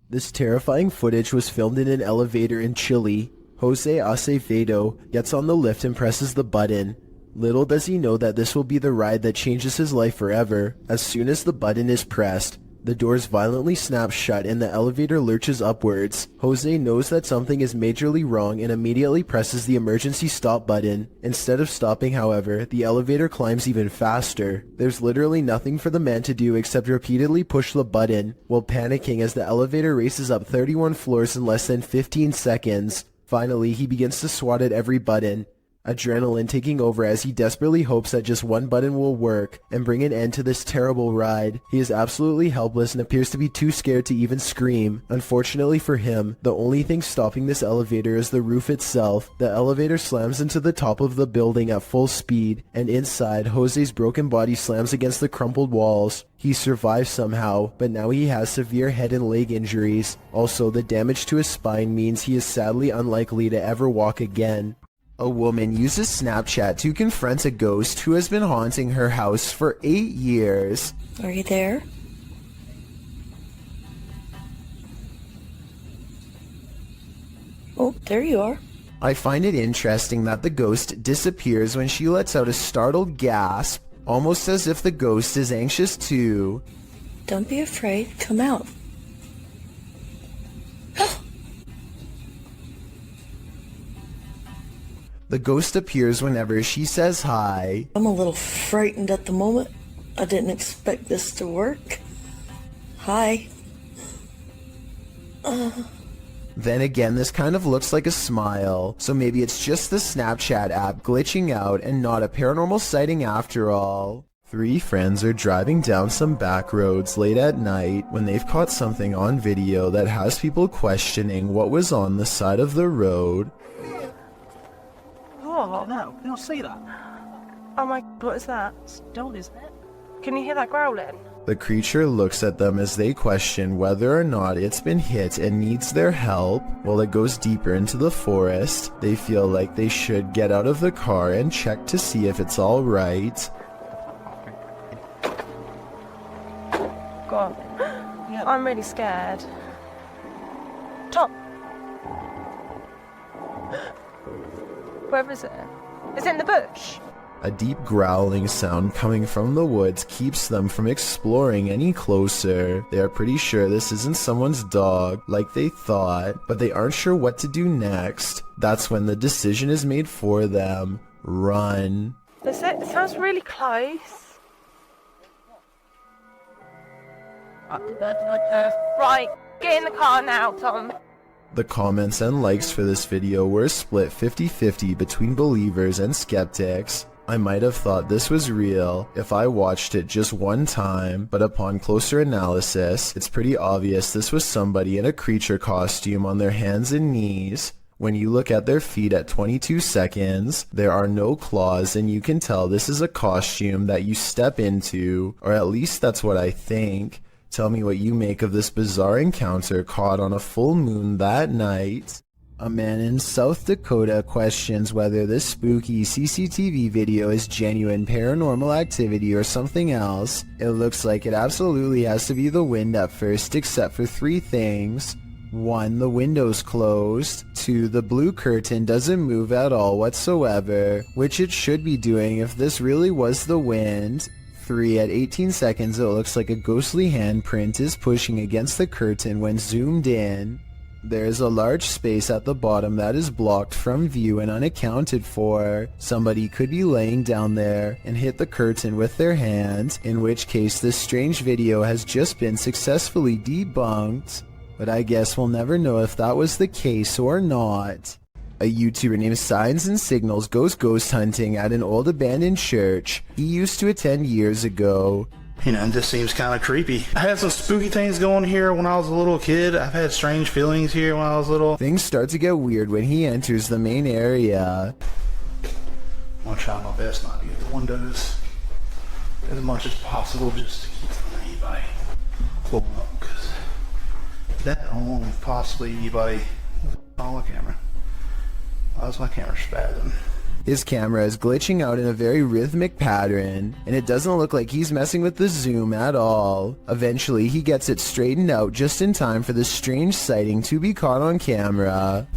This terrifying footage was filmed in an elevator in Chile. Jose Acevedo gets on the lift and presses the button. Little does he know that this will be the ride that changes his life forever. As soon as the button is pressed, the doors violently snap shut and the elevator lurches upwards. Jose knows that something is majorly wrong and immediately presses the emergency stop button. Instead of stopping, however, the elevator climbs even faster. There's literally nothing for the man to do except repeatedly push the button, while panicking as the elevator races up 31 floors in less than 15 seconds. Finally, he begins to swat at every button, adrenaline taking over as he desperately hopes that just one button will work and bring an end to this terrible ride. He is absolutely helpless and appears to be too scared to even scream. Unfortunately for him, the only thing stopping this elevator is the roof itself. The elevator slams into the top of the building at full speed, and inside, Jose's broken body slams against the crumpled walls. He survives somehow, but now he has severe head and leg injuries. Also, the damage to his spine means he is sadly unlikely to ever walk again. A woman uses Snapchat to confront a ghost who has been haunting her house for 8 years. Are you there? Oh, there you are. I find it interesting that the ghost disappears when she lets out a startled gasp, almost as if the ghost is anxious too. Don't be afraid. Come out. The ghost appears whenever she says hi. I'm a little frightened at the moment. I didn't expect this to work. Hi. Then again, this kind of looks like a smile, so maybe it's just the Snapchat app glitching out and not a paranormal sighting after all. 3 friends are driving down some back roads late at night when they've caught something on video that has people questioning what was on the side of the road. Oh no, can you see that? Oh my god, what is that? It's dog, isn't it? Can you hear that growling? The creature looks at them as they question whether or not it's been hit and needs their help. While it goes deeper into the forest, they feel like they should get out of the car and check to see if it's all right. God, Yeah. I'm really scared. Tom! Where is it? Is it in the bush? A deep growling sound coming from the woods keeps them from exploring any closer. They are pretty sure this isn't someone's dog, like they thought, but they aren't sure what to do next. That's when the decision is made for them. Run. Is it? It sounds really close. Right, get in the car now, Tom. The comments and likes for this video were split 50-50 between believers and skeptics. I might have thought this was real if I watched it just one time, but upon closer analysis, it's pretty obvious this was somebody in a creature costume on their hands and knees. When you look at their feet at 22 seconds, there are no claws and you can tell this is a costume that you step into, or at least that's what I think. Tell me what you make of this bizarre encounter caught on a full moon that night. A man in South Dakota questions whether this spooky CCTV video is genuine paranormal activity or something else. It looks like it absolutely has to be the wind at first, except for 3 things. 1. The window's closed. 2. The blue curtain doesn't move at all whatsoever, which it should be doing if this really was the wind. 3. At 18 seconds, it looks like a ghostly handprint is pushing against the curtain when zoomed in. There is a large space at the bottom that is blocked from view and unaccounted for. Somebody could be laying down there and hit the curtain with their hand, in which case this strange video has just been successfully debunked. But I guess we'll never know if that was the case or not. A YouTuber named Signs and Signals goes ghost hunting at an old abandoned church he used to attend years ago. You know, it just seems kind of creepy. I had some spooky things going here when I was a little kid. I've had strange feelings here when I was little. Things start to get weird when he enters the main area. I'm gonna try my best not to get the windows as much as possible just to keep from anybody pulling up, because that alone, possibly anybody on the camera. Why is my camera spazzing? His camera is glitching out in a very rhythmic pattern, and it doesn't look like he's messing with the zoom at all. Eventually, he gets it straightened out just in time for this strange sighting to be caught on camera.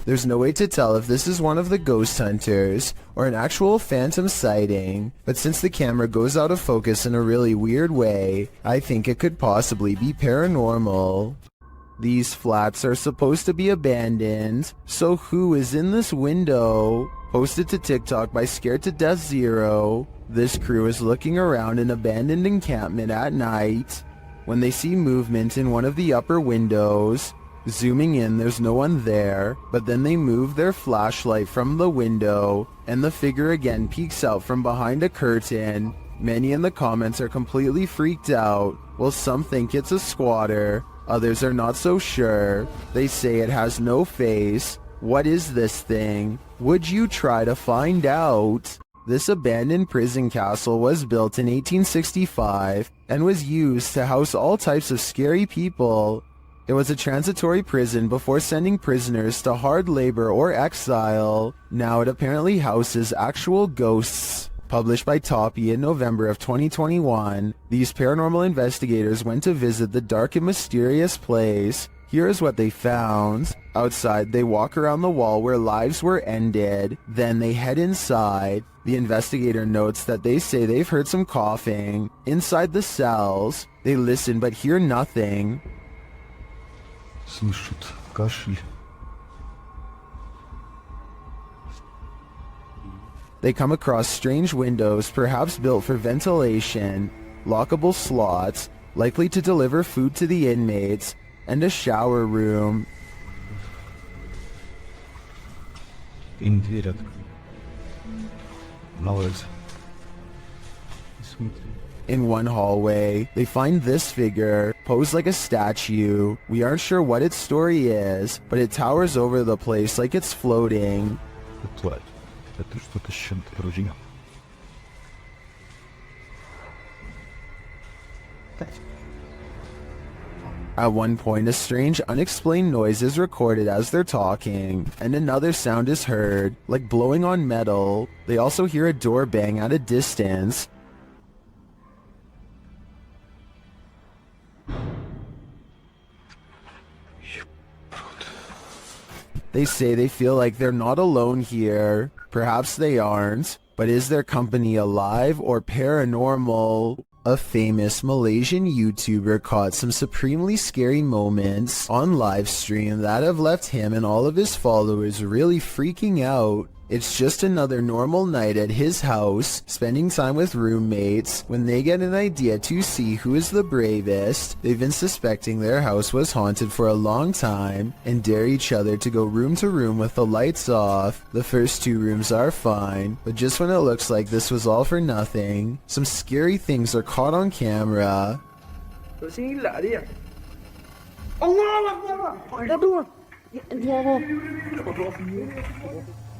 There's no way to tell if this is one of the ghost hunters or an actual phantom sighting, but since the camera goes out of focus in a really weird way, I think it could possibly be paranormal. These flats are supposed to be abandoned, so who is in this window? Posted to TikTok by Scared to Death Zero, this crew is looking around an abandoned encampment at night when they see movement in one of the upper windows. Zooming in, there's no one there, but then they move their flashlight from the window, and the figure again peeks out from behind a curtain. Many in the comments are completely freaked out, while some think it's a squatter, others are not so sure. They say it has no face. What is this thing? Would you try to find out? This abandoned prison castle was built in 1865 and was used to house all types of scary people. It was a transitory prison before sending prisoners to hard labor or exile. Now it apparently houses actual ghosts. Published by Toppy in November of 2021, these paranormal investigators went to visit the dark and mysterious place. Here is what they found. Outside, they walk around the wall where lives were ended. Then they head inside. The investigator notes that they say they've heard some coughing. Inside the cells, they listen but hear nothing. Слышат кашель. They come across strange windows, perhaps built for ventilation, lockable slots, likely to deliver food to the inmates, and a shower room. Им дверь открыли. На улице. Смотри. In one hallway, they find this figure, posed like a statue. We aren't sure what its story is, but it towers over the place like it's floating. Тварь. Это что-то с чем-то вроде. At one point, a strange, unexplained noise is recorded as they're talking, and another sound is heard, like blowing on metal. They also hear a door bang at a distance. They say they feel like they're not alone here. Perhaps they aren't, but is their company alive or paranormal? A famous Malaysian YouTuber caught some supremely scary moments on livestream that have left him and all of his followers really freaking out. It's just another normal night at his house, spending time with roommates, when they get an idea to see who is the bravest. They've been suspecting their house was haunted for a long time, and dare each other to go room to room with the lights off. The first two rooms are fine, but just when it looks like this was all for nothing, some scary things are caught on camera.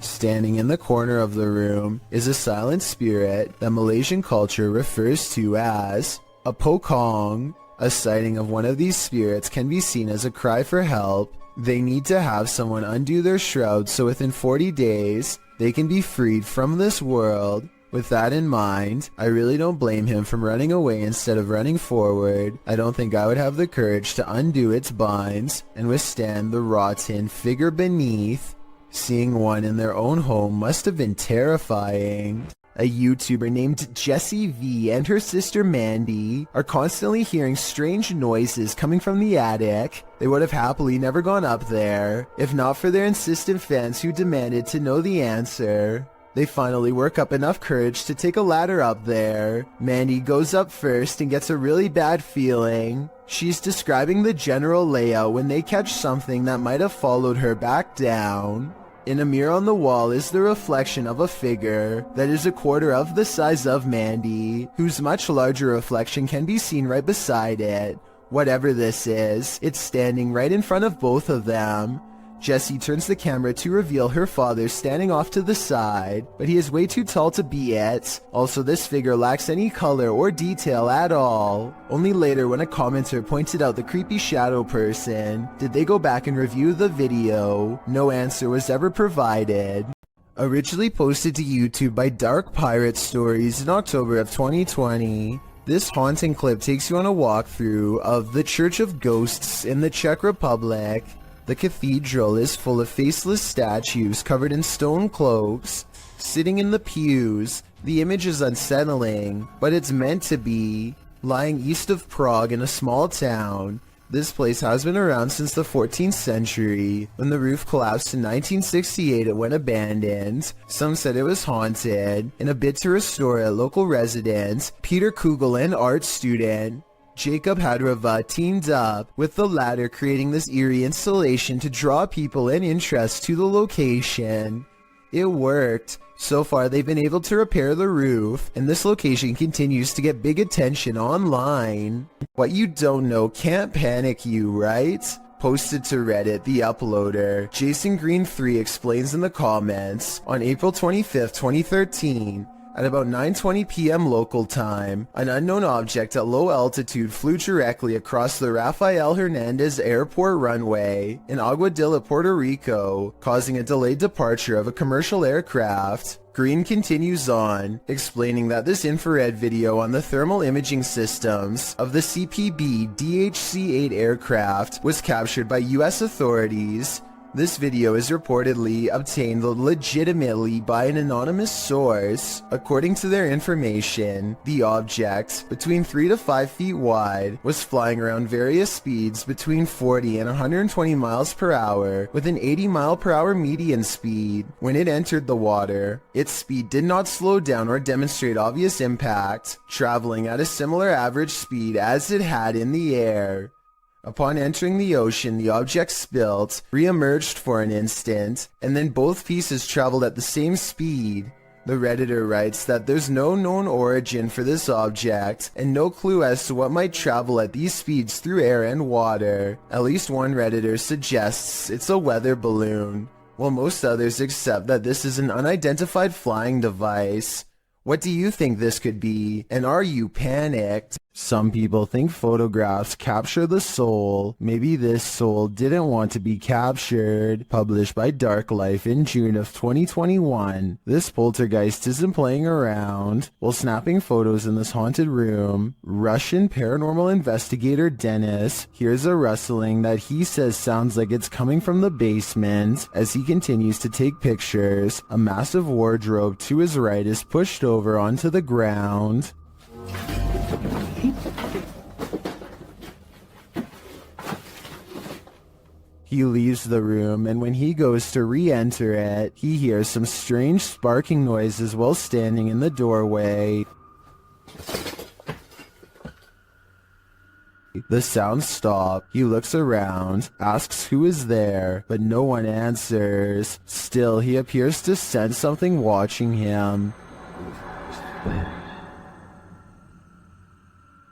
Standing in the corner of the room is a silent spirit that Malaysian culture refers to as a pokong. A sighting of one of these spirits can be seen as a cry for help. They need to have someone undo their shroud so within 40 days they can be freed from this world. With that in mind, I really don't blame him from running away instead of running forward. I don't think I would have the courage to undo its binds and withstand the rotten figure beneath. Seeing one in their own home must have been terrifying. A YouTuber named Jessie V and her sister Mandy are constantly hearing strange noises coming from the attic. They would have happily never gone up there, if not for their insistent fans who demanded to know the answer. They finally work up enough courage to take a ladder up there. Mandy goes up first and gets a really bad feeling. She's describing the general layout when they catch something that might have followed her back down. In a mirror on the wall is the reflection of a figure that is a quarter of the size of Mandy, whose much larger reflection can be seen right beside it. Whatever this is, it's standing right in front of both of them. Jessie turns the camera to reveal her father standing off to the side, but he is way too tall to be it. Also, this figure lacks any color or detail at all. Only later, when a commenter pointed out the creepy shadow person, did they go back and review the video. No answer was ever provided. Originally posted to YouTube by Dark Pirate Stories in October of 2020. This haunting clip takes you on a walkthrough of the Church of Ghosts in the Czech Republic. The cathedral is full of faceless statues covered in stone cloaks, sitting in the pews. The image is unsettling, but it's meant to be. Lying east of Prague in a small town, this place has been around since the 14th century. When the roof collapsed in 1968, it went abandoned. Some said it was haunted. In a bid to restore it, local residents Peter Kugel and art student Jacob Hadrava teamed up with the latter, creating this eerie installation to draw people and interest to the location. It worked. So far, they've been able to repair the roof, and this location continues to get big attention online. What you don't know can't panic you, right? Posted to Reddit, the uploader, Jason Green 3 explains in the comments, on April 25th, 2013, at about 9:20 p.m. local time, an unknown object at low altitude flew directly across the Rafael Hernandez Airport runway in Aguadilla, Puerto Rico, causing a delayed departure of a commercial aircraft. Green continues on, explaining that this infrared video on the thermal imaging systems of the CPB DHC-8 aircraft was captured by U.S. authorities. This video is reportedly obtained legitimately by an anonymous source. According to their information, the object, between 3 to 5 feet wide, was flying around various speeds between 40 and 120 miles per hour with an 80 mile per hour median speed. When it entered the water, its speed did not slow down or demonstrate obvious impact, traveling at a similar average speed as it had in the air. Upon entering the ocean, the object spilt, re-emerged for an instant, and then both pieces traveled at the same speed. The Redditor writes that there's no known origin for this object, and no clue as to what might travel at these speeds through air and water. At least one Redditor suggests it's a weather balloon, while most others accept that this is an unidentified flying device. What do you think this could be, and are you panicked? Some people think photographs capture the soul. Maybe this soul didn't want to be captured. Published by Dark Life in June of 2021. This poltergeist isn't playing around. While snapping photos in this haunted room, Russian paranormal investigator Dennis hears a rustling that he says sounds like it's coming from the basement. As he continues to take pictures, a massive wardrobe to his right is pushed over onto the ground. He leaves the room, and when he goes to re-enter it, he hears some strange sparking noises while standing in the doorway. The sounds stop. He looks around, asks who is there, but no one answers. Still, he appears to sense something watching him.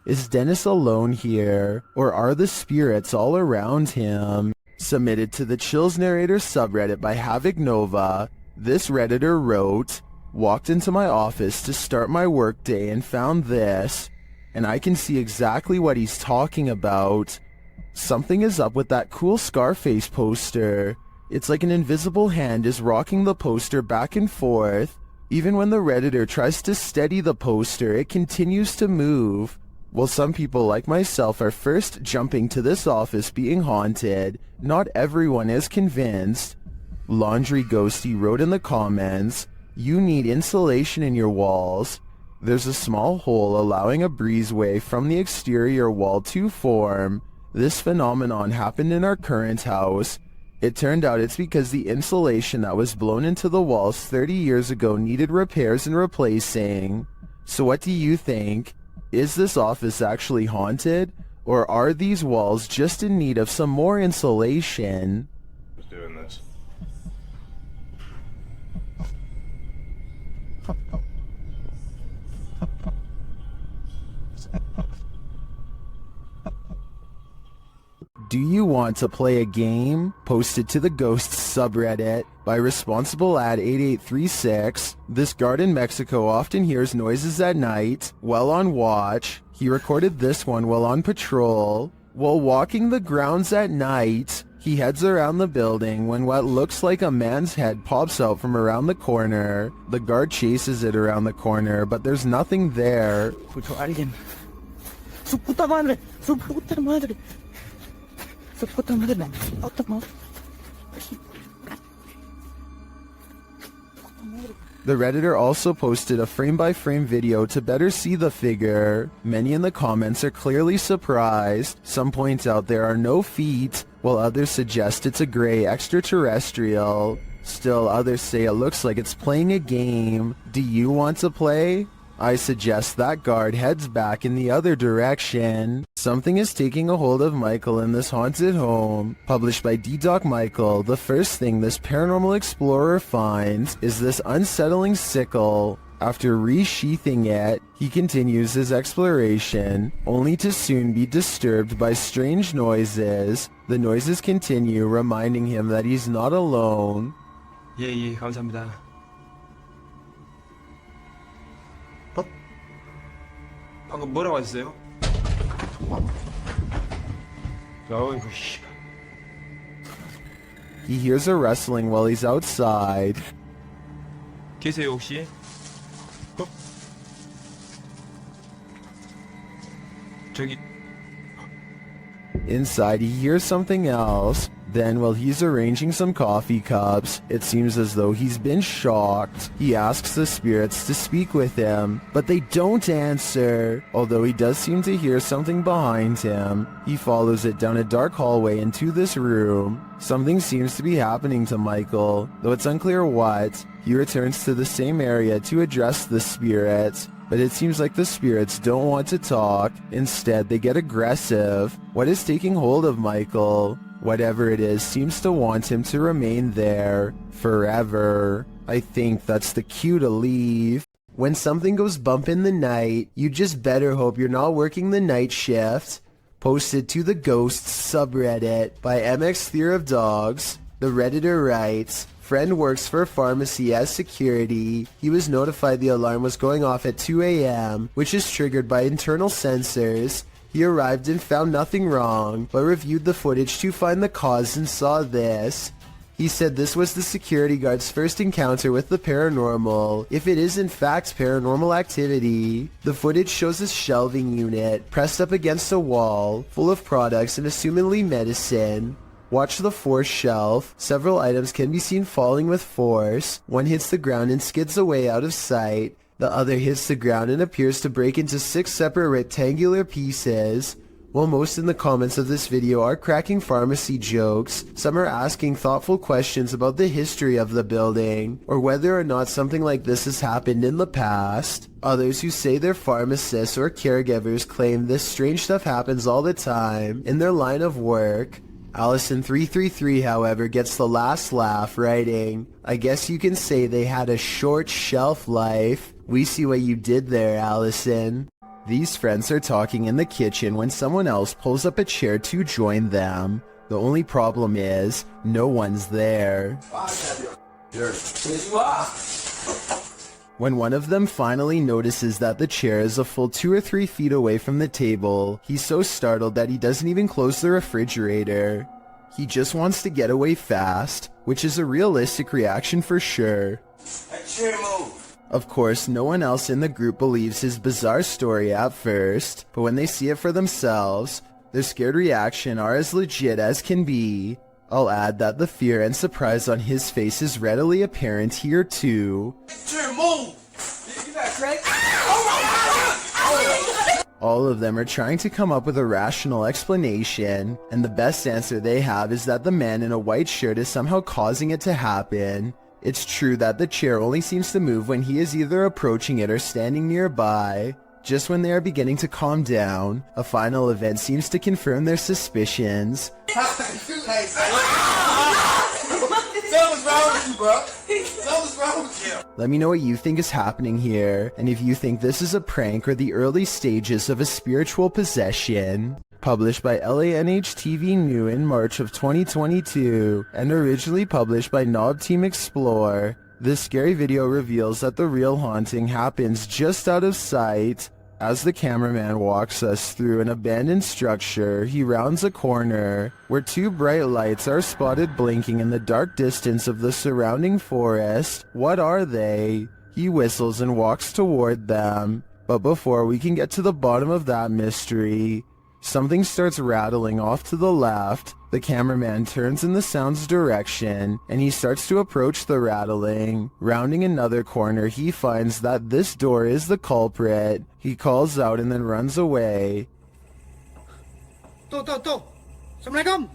Is Dennis alone here, or are the spirits all around him? Submitted to the Chills Narrator subreddit by Havoc Nova, this Redditor wrote, "Walked into my office to start my workday and found this, and I can see exactly what he's talking about. Something is up with that cool Scarface poster. It's like an invisible hand is rocking the poster back and forth. Even when the Redditor tries to steady the poster, it continues to move. While some people like myself are first jumping to this office being haunted, not everyone is convinced." Laundry Ghosty wrote in the comments, "You need insulation in your walls. There's a small hole allowing a breezeway from the exterior wall to form. This phenomenon happened in our current house. It turned out it's because the insulation that was blown into the walls 30 years ago needed repairs and replacing. So what do you think? Is this office actually haunted, or are these walls just in need of some more insulation?" Who's doing this? Do you want to play a game? Posted to the Ghosts subreddit by Responsible Ad 8836. This guard in Mexico often hears noises at night while on watch. He recorded this one while on patrol. While walking the grounds at night, he heads around the building when what looks like a man's head pops out from around the corner. The guard chases it around the corner, but there's nothing there. Escucho a alguien. Su puta madre. Su puta madre. Su puta madre. Puta madre. The Redditor also posted a frame-by-frame video to better see the figure. Many in the comments are clearly surprised. Some point out there are no feet, while others suggest it's a gray extraterrestrial. Still, others say it looks like it's playing a game. Do you want to play? I suggest that guard heads back in the other direction. Something is taking a hold of Michael in this haunted home. Published by D-Doc Michael, the first thing this paranormal explorer finds is this unsettling sickle. After resheathing it, he continues his exploration, only to soon be disturbed by strange noises. The noises continue, reminding him that he's not alone. 예, 감사합니다. 방금 뭐라고 하셨어요? 어이구 씨. He hears a rustling while he's outside. 계세요 혹시? 저기 Inside, he hears something else. Then, while he's arranging some coffee cups, it seems as though he's been shocked. He asks the spirits to speak with him, but they don't answer. Although he does seem to hear something behind him, he follows it down a dark hallway into this room. Something seems to be happening to Michael, though it's unclear what. He returns to the same area to address the spirits, but it seems like the spirits don't want to talk. Instead, they get aggressive. What is taking hold of Michael? Whatever it is seems to want him to remain there forever. I think that's the cue to leave. When something goes bump in the night, you just better hope you're not working the night shift. Posted to the Ghosts subreddit by MX Fear of Dogs. The Redditor writes, friend works for a pharmacy as security. He was notified the alarm was going off at 2 a.m., which is triggered by internal sensors. He arrived and found nothing wrong, but reviewed the footage to find the cause and saw this. He said this was the security guard's first encounter with the paranormal, if it is in fact paranormal activity. The footage shows a shelving unit pressed up against a wall, full of products and assumedly medicine. Watch the fourth shelf. Several items can be seen falling with force. One hits the ground and skids away out of sight. The other hits the ground and appears to break into 6 separate rectangular pieces. While most in the comments of this video are cracking pharmacy jokes, some are asking thoughtful questions about the history of the building, or whether or not something like this has happened in the past. Others who say they're pharmacists or caregivers claim this strange stuff happens all the time in their line of work. Allison333, however, gets the last laugh, writing, I guess you can say they had a short shelf life. We see what you did there, Allison. These friends are talking in the kitchen when someone else pulls up a chair to join them. The only problem is, no one's there. When one of them finally notices that the chair is a full 2 or 3 feet away from the table, he's so startled that he doesn't even close the refrigerator. He just wants to get away fast, which is a realistic reaction for sure. That chair move. Of course, no one else in the group believes his bizarre story at first, but when they see it for themselves, their scared reaction are as legit as can be. I'll add that the fear and surprise on his face is readily apparent here too. Chair move. You got crack? All of them are trying to come up with a rational explanation, and the best answer they have is that the man in a white shirt is somehow causing it to happen. It's true that the chair only seems to move when he is either approaching it or standing nearby. Just when they are beginning to calm down, a final event seems to confirm their suspicions. Something's wrong with you, bro. Something's wrong with you. Let me know what you think is happening here, and if you think this is a prank or the early stages of a spiritual possession. Published by LANH-TV New in March of 2022, and originally published by Knob Team Explore, this scary video reveals that the real haunting happens just out of sight. As the cameraman walks us through an abandoned structure, he rounds a corner, where two bright lights are spotted blinking in the dark distance of the surrounding forest. What are they? He whistles and walks toward them. But before we can get to the bottom of that mystery, something starts rattling off to the left. The cameraman turns in the sound's direction, and he starts to approach the rattling. Rounding another corner, he finds that this door is the culprit. He calls out and then runs away. Assalamualaikum.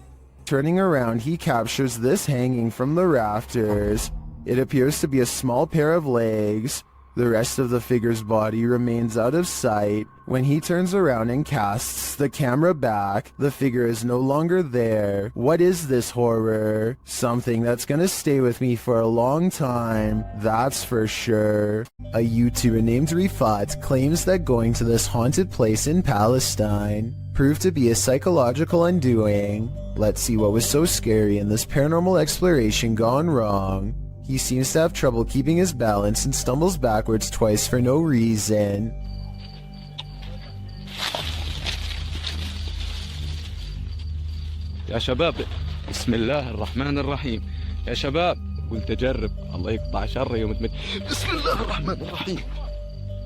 Turning around, he captures this hanging from the rafters. It appears to be a small pair of legs. The rest of the figure's body remains out of sight. When he turns around and casts the camera back, the figure is no longer there. What is this horror? Something that's gonna stay with me for a long time, that's for sure. A YouTuber named Rifat claims that going to this haunted place in Palestine proved to be a psychological undoing. Let's see what was so scary in this paranormal exploration gone wrong. He seems to have trouble keeping his balance and stumbles backwards twice for no reason. يا شباب بسم الله الرحمن الرحيم يا شباب قلت أجرب الله يقطع شر يوم بسم الله الرحمن الرحيم.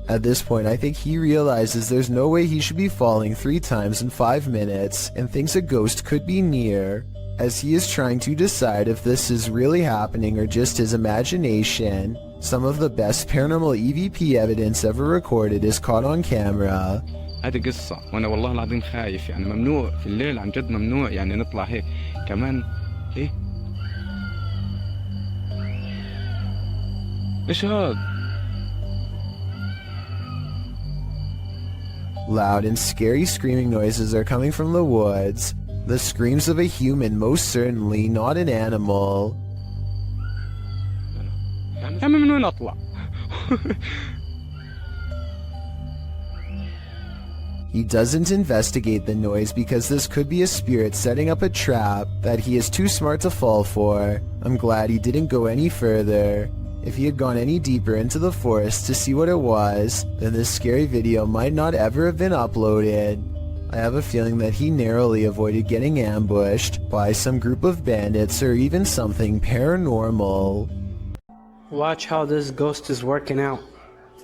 At this point, I think he realizes there's no way he should be falling 3 times in 5 minutes and thinks a ghost could be near. As he is trying to decide if this is really happening or just his imagination, some of the best paranormal EVP evidence ever recorded is caught on camera. هذه قصة وأنا والله العظيم خايف يعني ممنوع في الليل عن جد ممنوع يعني نطلع هيك كمان إيه إيش هاد؟ Loud and scary screaming noises are coming from the woods. The screams of a human, most certainly not an animal. يعني من وين أطلع؟ He doesn't investigate the noise because this could be a spirit setting up a trap that he is too smart to fall for. I'm glad he didn't go any further. If he had gone any deeper into the forest to see what it was, then this scary video might not ever have been uploaded. I have a feeling that he narrowly avoided getting ambushed by some group of bandits or even something paranormal. Watch how this ghost is working out.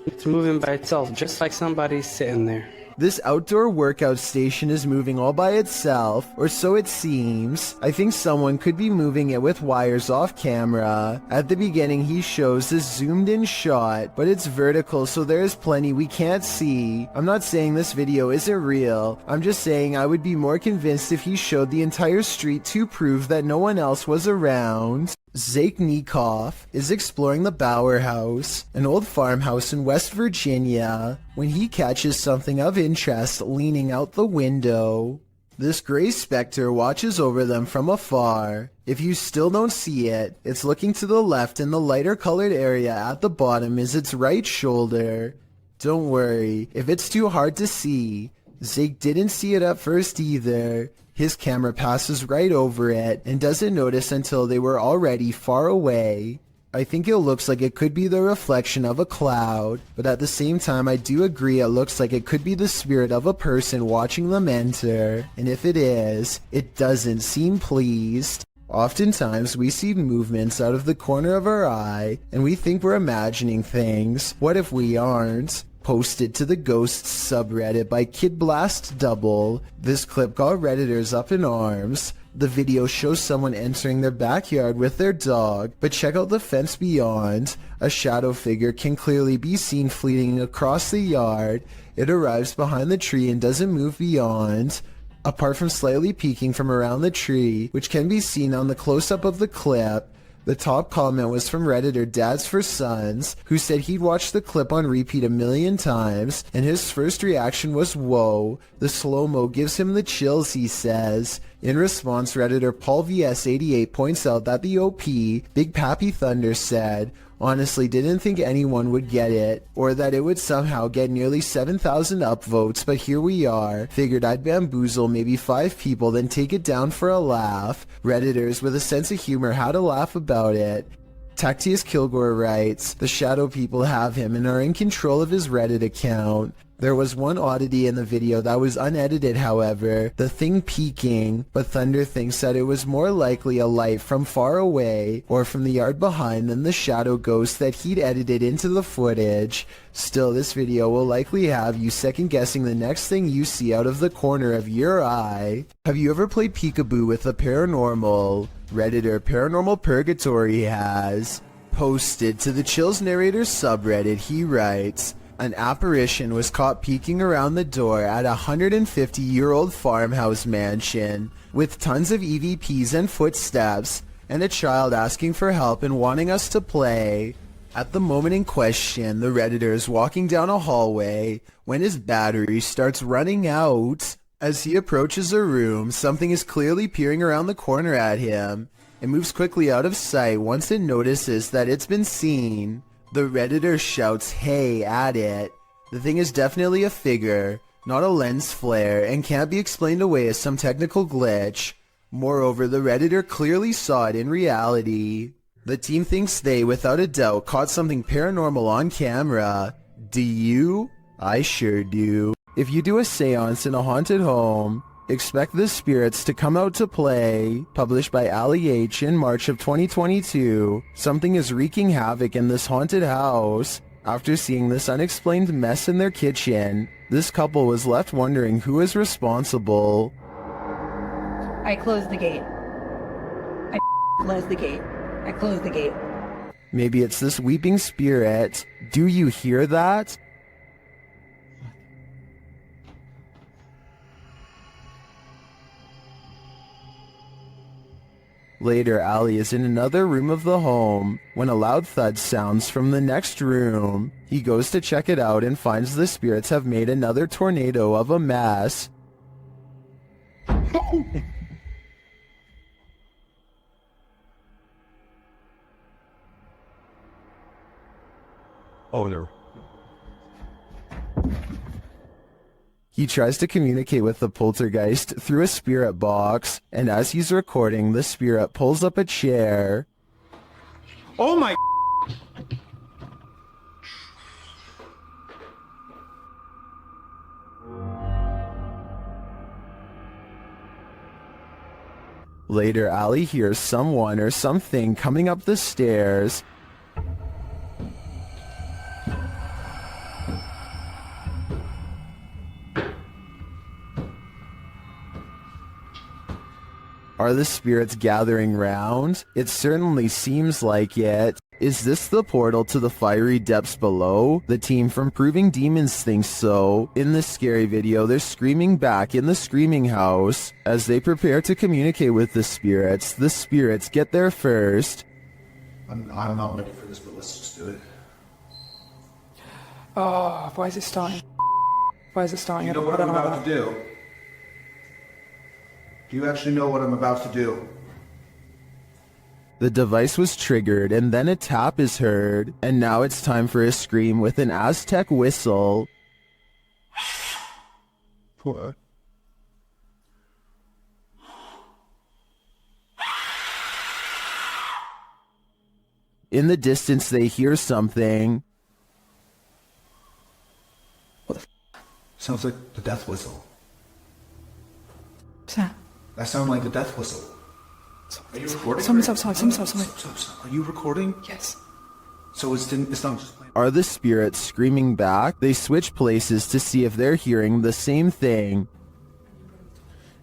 It's moving by itself, just like somebody's sitting there. This outdoor workout station is moving all by itself, or so it seems. I think someone could be moving it with wires off camera. At the beginning he shows this zoomed in shot, but it's vertical so there's plenty we can't see. I'm not saying this video isn't real, I'm just saying I would be more convinced if he showed the entire street to prove that no one else was around. Zaiknikov is exploring the Bower House, an old farmhouse in West Virginia, when he catches something of interest leaning out the window. This gray specter watches over them from afar. If you still don't see it, it's looking to the left and the lighter colored area at the bottom is its right shoulder. Don't worry, if it's too hard to see, Zake didn't see it at first either. His camera passes right over it and doesn't notice until they were already far away. I think it looks like it could be the reflection of a cloud, but at the same time I do agree it looks like it could be the spirit of a person watching them enter, and if it is, it doesn't seem pleased. Oftentimes we see movements out of the corner of our eye, and we think we're imagining things. What if we aren't? Posted to the Ghosts subreddit by Kid Blast Double. This clip got Redditors up in arms. The video shows someone entering their backyard with their dog, but check out the fence beyond. A shadow figure can clearly be seen fleeting across the yard. It arrives behind the tree and doesn't move beyond. Apart from slightly peeking from around the tree, which can be seen on the close-up of the clip, the top comment was from Redditor Dads for Sons, who said he'd watched the clip on repeat 1,000,000 times, and his first reaction was, "Whoa, the slow-mo gives him the chills," he says. In response, Redditor Paul VS88 points out that the OP, Big Pappy Thunder, said, Honestly, didn't think anyone would get it, or that it would somehow get nearly 7,000 upvotes, but here we are. Figured I'd bamboozle maybe 5 people, then take it down for a laugh. Redditors with a sense of humor had a laugh about it. Tactius Kilgore writes, the shadow people have him and are in control of his Reddit account. There was one oddity in the video that was unedited, however, the thing peeking, but Thunder thinks that it was more likely a light from far away or from the yard behind than the shadow ghost that he'd edited into the footage. Still, this video will likely have you second guessing the next thing you see out of the corner of your eye. Have you ever played peekaboo with the paranormal? Redditor Paranormal Purgatory has posted to the Chills Narrator subreddit. He writes, an apparition was caught peeking around the door at a 150-year-old farmhouse mansion with tons of EVPs and footsteps and a child asking for help and wanting us to play. At the moment in question, the Redditor is walking down a hallway when his battery starts running out. As he approaches a room, something is clearly peering around the corner at him. It moves quickly out of sight once it notices that it's been seen. The Redditor shouts "hey" at it. The thing is definitely a figure, not a lens flare, and can't be explained away as some technical glitch. Moreover, the Redditor clearly saw it in reality. The team thinks they, without a doubt, caught something paranormal on camera. Do you? I sure do. If you do a seance in a haunted home, expect the spirits to come out to play. Published by Ali H in March of 2022. Something is wreaking havoc in this haunted house. After seeing this unexplained mess in their kitchen, this couple was left wondering who is responsible. I closed the gate. I closed the gate. I closed the gate. Maybe it's this weeping spirit. Do you hear that? Later, Ali is in another room of the home when a loud thud sounds from the next room. He goes to check it out and finds the spirits have made another tornado of a mess. Oh no. He tries to communicate with the poltergeist through a spirit box, and as he's recording, the spirit pulls up a chair. Oh my. Later, Ali hears someone or something coming up the stairs. Are the spirits gathering round? It certainly seems like it. Is this the portal to the fiery depths below? The team from Proving Demons thinks so. In this scary video, they're screaming back in the screaming house. As they prepare to communicate with the spirits get there first. I'm not ready for this, but let's just do it. Oh, why is it starting? Why is it starting? You know what I'm about to do? Do you actually know what I'm about to do? The device was triggered, and then a tap is heard, and now it's time for a scream with an Aztec whistle. What? In the distance, they hear something. What the Sounds like the death whistle. What's that? That sounds like the death whistle. Are you recording? Someone's outside. Are you recording? Yes. So it's not just playing. Are the spirits screaming back? They switch places to see if they're hearing the same thing.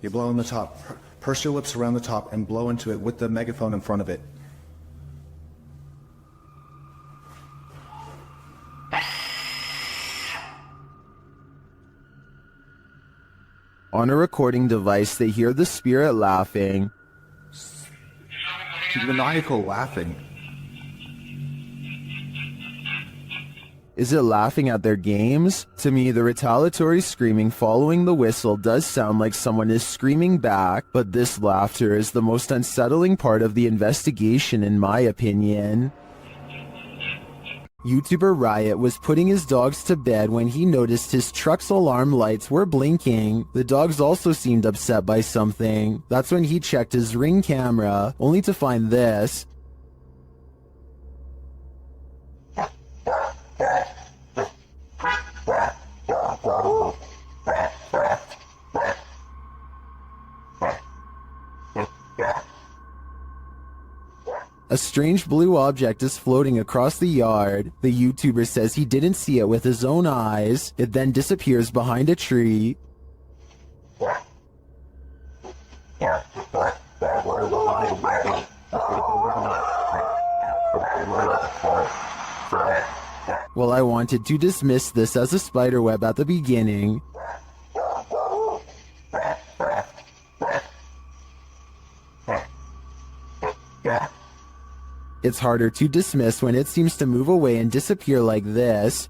You blow on the top. Purse your lips around the top and blow into it with the megaphone in front of it. On a recording device, they hear the spirit laughing. Maniacal laughing. Is it laughing at their games? To me, the retaliatory screaming following the whistle does sound like someone is screaming back, but this laughter is the most unsettling part of the investigation in my opinion. YouTuber Riot was putting his dogs to bed when he noticed his truck's alarm lights were blinking. The dogs also seemed upset by something. That's when he checked his Ring camera, only to find this. A strange blue object is floating across the yard. The YouTuber says he didn't see it with his own eyes. It then disappears behind a tree. Well, I wanted to dismiss this as a spiderweb at the beginning. It's harder to dismiss when it seems to move away and disappear like this.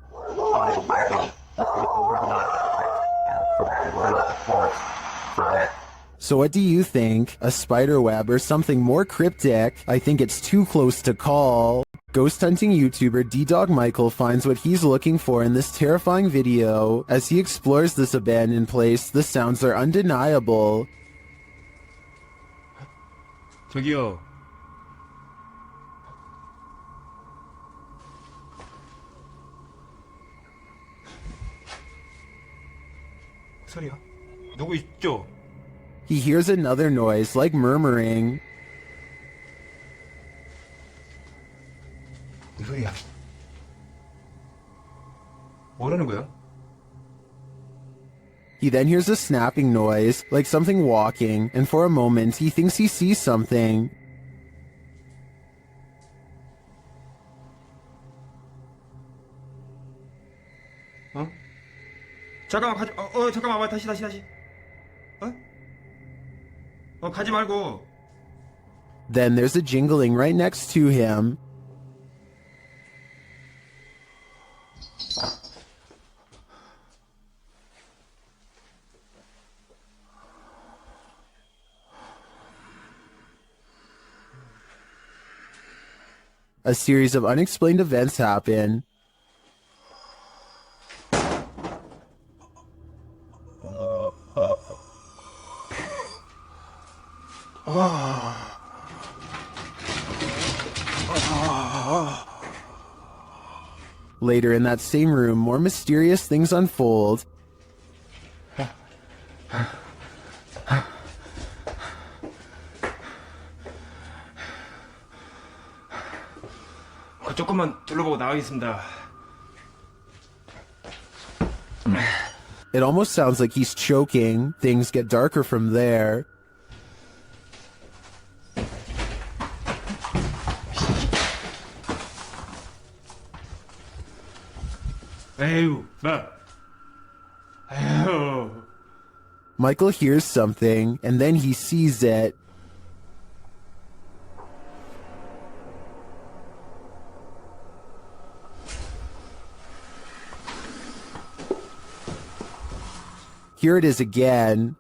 So what do you think? A spiderweb or something more cryptic? I think it's too close to call. Ghost hunting YouTuber D-Dog Michael finds what he's looking for in this terrifying video. As he explores this abandoned place, the sounds are undeniable. 저기요. 소리야? 누구 있죠? He hears another noise, like murmuring. 무슨 소리야? 뭐라는 거야? He then hears a snapping noise, like something walking, and for a moment he thinks he sees something. 어? 잠깐만 가지. 잠깐만 와 다시. 가지 말고. Then there's a jingling right next to him. A series of unexplained events happen. Later in that same room, more mysterious things unfold. 조금만 둘러보고 나가겠습니다. It almost sounds like he's choking. Things get darker from there. 에휴, 에휴. Michael hears something, and then he sees it. Here it is again.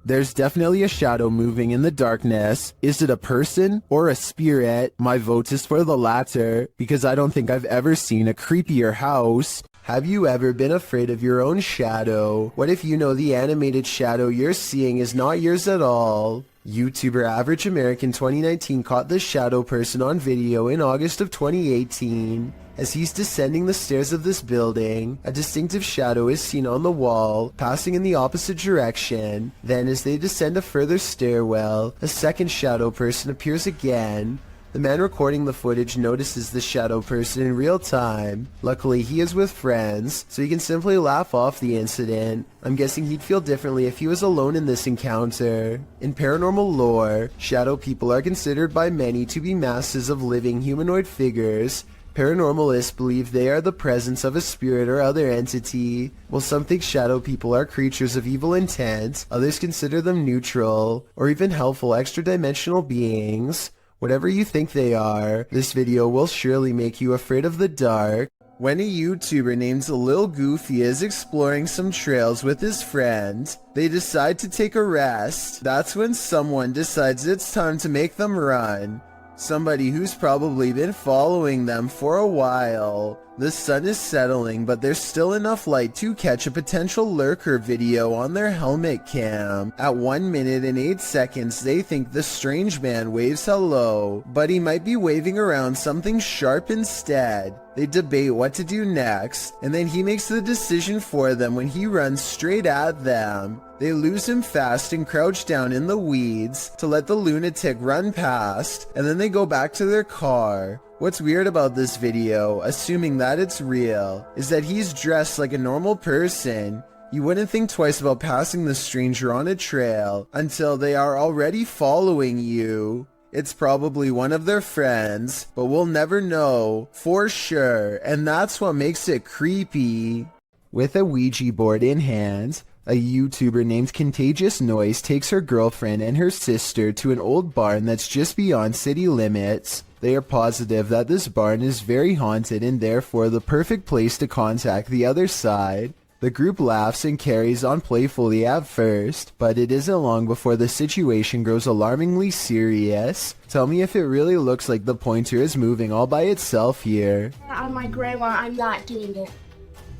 There's definitely a shadow moving in the darkness. Is it a person or a spirit? My vote is for the latter, because I don't think I've ever seen a creepier house. Have you ever been afraid of your own shadow? What if you know the animated shadow you're seeing is not yours at all? YouTuber Average American 2019 caught this shadow person on video in August of 2018. As he's descending the stairs of this building, a distinctive shadow is seen on the wall, passing in the opposite direction. Then as they descend a further stairwell, a second shadow person appears again. The man recording the footage notices the shadow person in real time. Luckily, he is with friends, so he can simply laugh off the incident. I'm guessing he'd feel differently if he was alone in this encounter. In paranormal lore, shadow people are considered by many to be masses of living humanoid figures. Paranormalists believe they are the presence of a spirit or other entity. While some think shadow people are creatures of evil intent, others consider them neutral, or even helpful extra-dimensional beings. Whatever you think they are, this video will surely make you afraid of the dark. When a YouTuber named Lil Goofy is exploring some trails with his friend, they decide to take a rest. That's when someone decides it's time to make them run. Somebody who's probably been following them for a while. The sun is settling, but there's still enough light to catch a potential lurker video on their helmet cam. At 1 minute and 8 seconds, they think the strange man waves hello, but he might be waving around something sharp instead. They debate what to do next, and then he makes the decision for them when he runs straight at them. They lose him fast and crouch down in the weeds to let the lunatic run past, and then they go back to their car. What's weird about this video, assuming that it's real, is that he's dressed like a normal person. You wouldn't think twice about passing the stranger on a trail until they are already following you. It's probably one of their friends, but we'll never know for sure, and that's what makes it creepy. With a Ouija board in hand, a YouTuber named Contagious Noise takes her girlfriend and her sister to an old barn that's just beyond city limits. They are positive that this barn is very haunted and therefore the perfect place to contact the other side. The group laughs and carries on playfully at first, but it isn't long before the situation grows alarmingly serious. Tell me if it really looks like the pointer is moving all by itself here. On my grandma, I'm not doing it.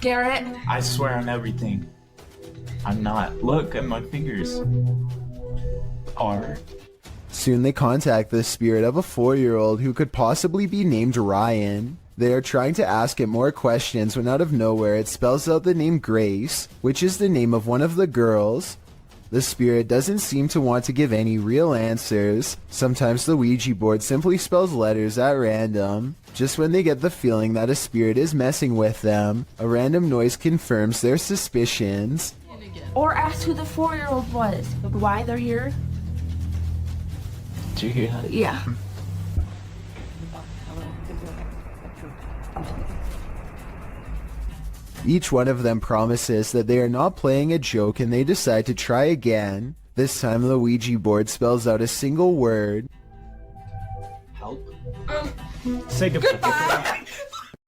Garrett? I swear on everything. I'm not. Look at my fingers. Soon they contact the spirit of a 4-year-old who could possibly be named Ryan. They are trying to ask it more questions when out of nowhere it spells out the name Grace, which is the name of one of the girls. The spirit doesn't seem to want to give any real answers. Sometimes the Ouija board simply spells letters at random. Just when they get the feeling that a spirit is messing with them, a random noise confirms their suspicions. Or ask who the 4-year-old was, why they're here. Did you hear that? Yeah. Each one of them promises that they are not playing a joke and they decide to try again. This time the Ouija board spells out a single word. Help. Say goodbye.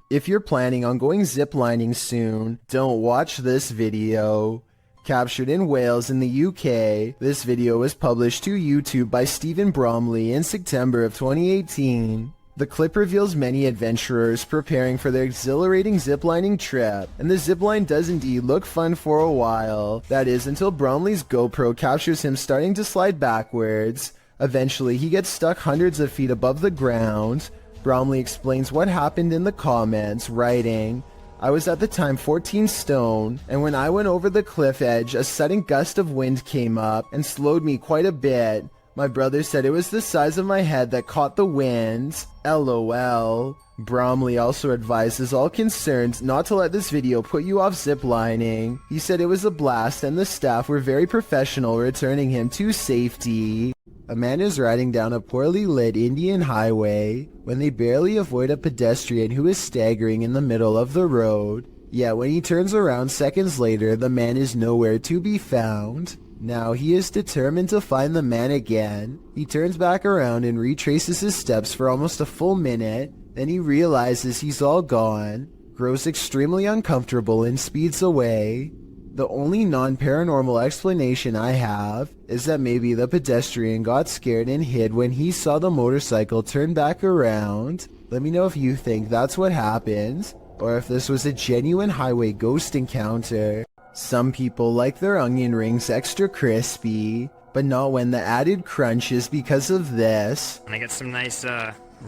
If you're planning on going ziplining soon, don't watch this video. Captured in Wales in the UK, this video was published to YouTube by Stephen Bromley in September of 2018. The clip reveals many adventurers preparing for their exhilarating ziplining trip, and the zipline does indeed look fun for a while. That is, until Bromley's GoPro captures him starting to slide backwards. Eventually, he gets stuck hundreds of feet above the ground. Bromley explains what happened in the comments, writing, "I was at the time 14 stone, and when I went over the cliff edge, a sudden gust of wind came up and slowed me quite a bit. My brother said it was the size of my head that caught the wind. LOL. Bromley also advises all concerned not to let this video put you off ziplining. He said it was a blast and the staff were very professional returning him to safety. A man is riding down a poorly lit Indian highway when they barely avoid a pedestrian who is staggering in the middle of the road. Yet when he turns around seconds later, the man is nowhere to be found. Now he is determined to find the man again. He turns back around and retraces his steps for almost a full minute. Then he realizes he's all gone, grows extremely uncomfortable and speeds away. The only non-paranormal explanation I have is that maybe the pedestrian got scared and hid when he saw the motorcycle turn back around. Let me know if you think that's what happened, or if this was a genuine highway ghost encounter. Some people like their onion rings extra crispy, but not when the added crunch is because of this. I get some nice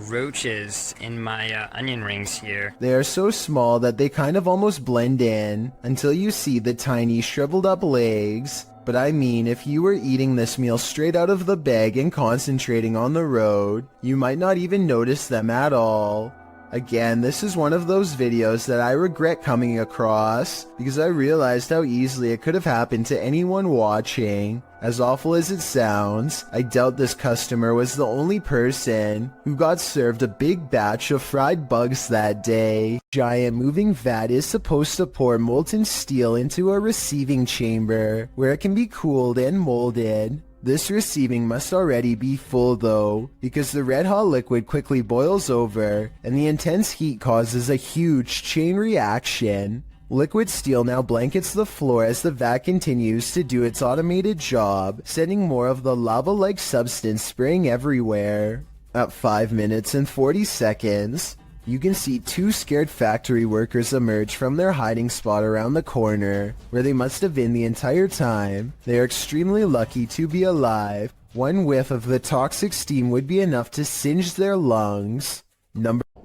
roaches in my onion rings here. They are so small that they kind of almost blend in until you see the tiny shriveled up legs. But I mean, if you were eating this meal straight out of the bag and concentrating on the road, you might not even notice them at all. Again, this is one of those videos that I regret coming across because I realized how easily it could have happened to anyone watching. As awful as it sounds, I doubt this customer was the only person who got served a big batch of fried bugs that day. Giant moving vat is supposed to pour molten steel into a receiving chamber where it can be cooled and molded. This receiving must already be full though, because the red hot liquid quickly boils over and the intense heat causes a huge chain reaction. Liquid steel now blankets the floor as the vat continues to do its automated job, sending more of the lava-like substance spraying everywhere. At 5 minutes and 40 seconds, you can see two scared factory workers emerge from their hiding spot around the corner, where they must have been the entire time. They are extremely lucky to be alive. One whiff of the toxic steam would be enough to singe their lungs.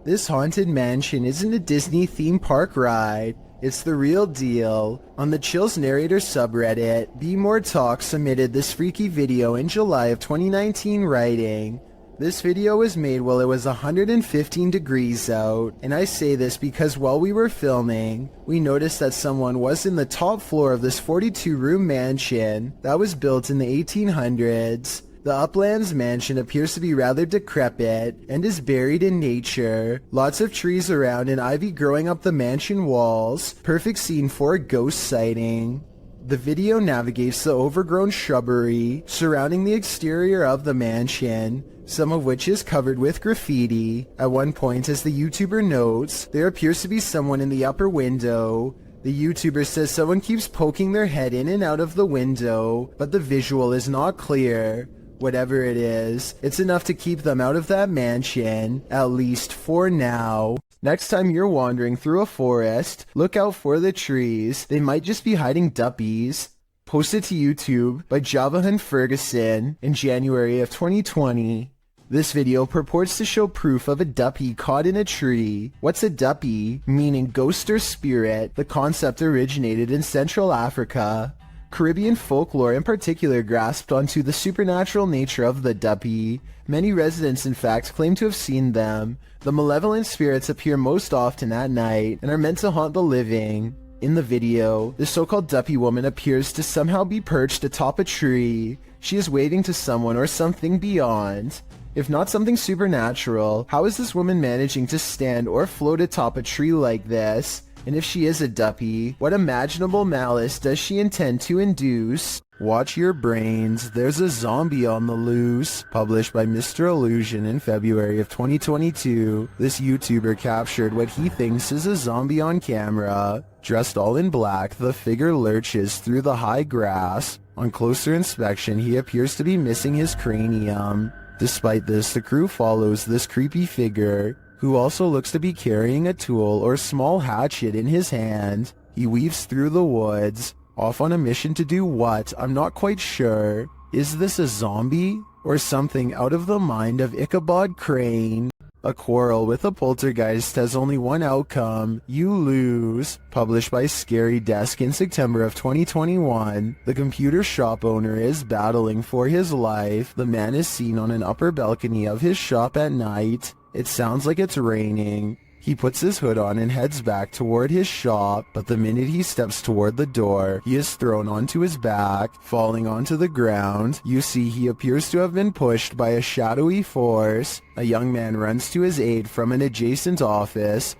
This haunted mansion isn't a Disney theme park ride. It's the real deal. On the Chills Narrator subreddit, Be More Talk submitted this freaky video in July of 2019 writing, "This video was made while it was 115 degrees out, and I say this because while we were filming, we noticed that someone was in the top floor of this 42-room mansion that was built in the 1800s. The Uplands mansion appears to be rather decrepit and is buried in nature. Lots of trees around and ivy growing up the mansion walls. Perfect scene for a ghost sighting." The video navigates the overgrown shrubbery surrounding the exterior of the mansion, some of which is covered with graffiti. At one point, as the YouTuber notes, there appears to be someone in the upper window. The YouTuber says someone keeps poking their head in and out of the window, but the visual is not clear. Whatever it is, it's enough to keep them out of that mansion, at least for now. Next time you're wandering through a forest, look out for the trees. They might just be hiding duppies. Posted to YouTube by Javahan Ferguson in January of 2020. This video purports to show proof of a duppy caught in a tree. What's a duppy? Meaning ghost or spirit. The concept originated in Central Africa. Caribbean folklore in particular grasped onto the supernatural nature of the duppy. Many residents in fact claim to have seen them. The malevolent spirits appear most often at night and are meant to haunt the living. In the video, the so-called duppy woman appears to somehow be perched atop a tree. She is waving to someone or something beyond. If not something supernatural, how is this woman managing to stand or float atop a tree like this? And if she is a duppy, what imaginable malice does she intend to induce? Watch your brains, there's a zombie on the loose. Published by Mr. Illusion in February of 2022, this YouTuber captured what he thinks is a zombie on camera. Dressed all in black, the figure lurches through the high grass. On closer inspection, he appears to be missing his cranium. Despite this, the crew follows this creepy figure, who also looks to be carrying a tool or small hatchet in his hand. He weaves through the woods, off on a mission to do what? I'm not quite sure. Is this a zombie? Or something out of the mind of Ichabod Crane? A quarrel with a poltergeist has only one outcome. You lose. Published by Scary Desk in September of 2021. The computer shop owner is battling for his life. The man is seen on an upper balcony of his shop at night. It sounds like it's raining. He puts his hood on and heads back toward his shop, but the minute he steps toward the door, he is thrown onto his back, falling onto the ground. You see he appears to have been pushed by a shadowy force. A young man runs to his aid from an adjacent office.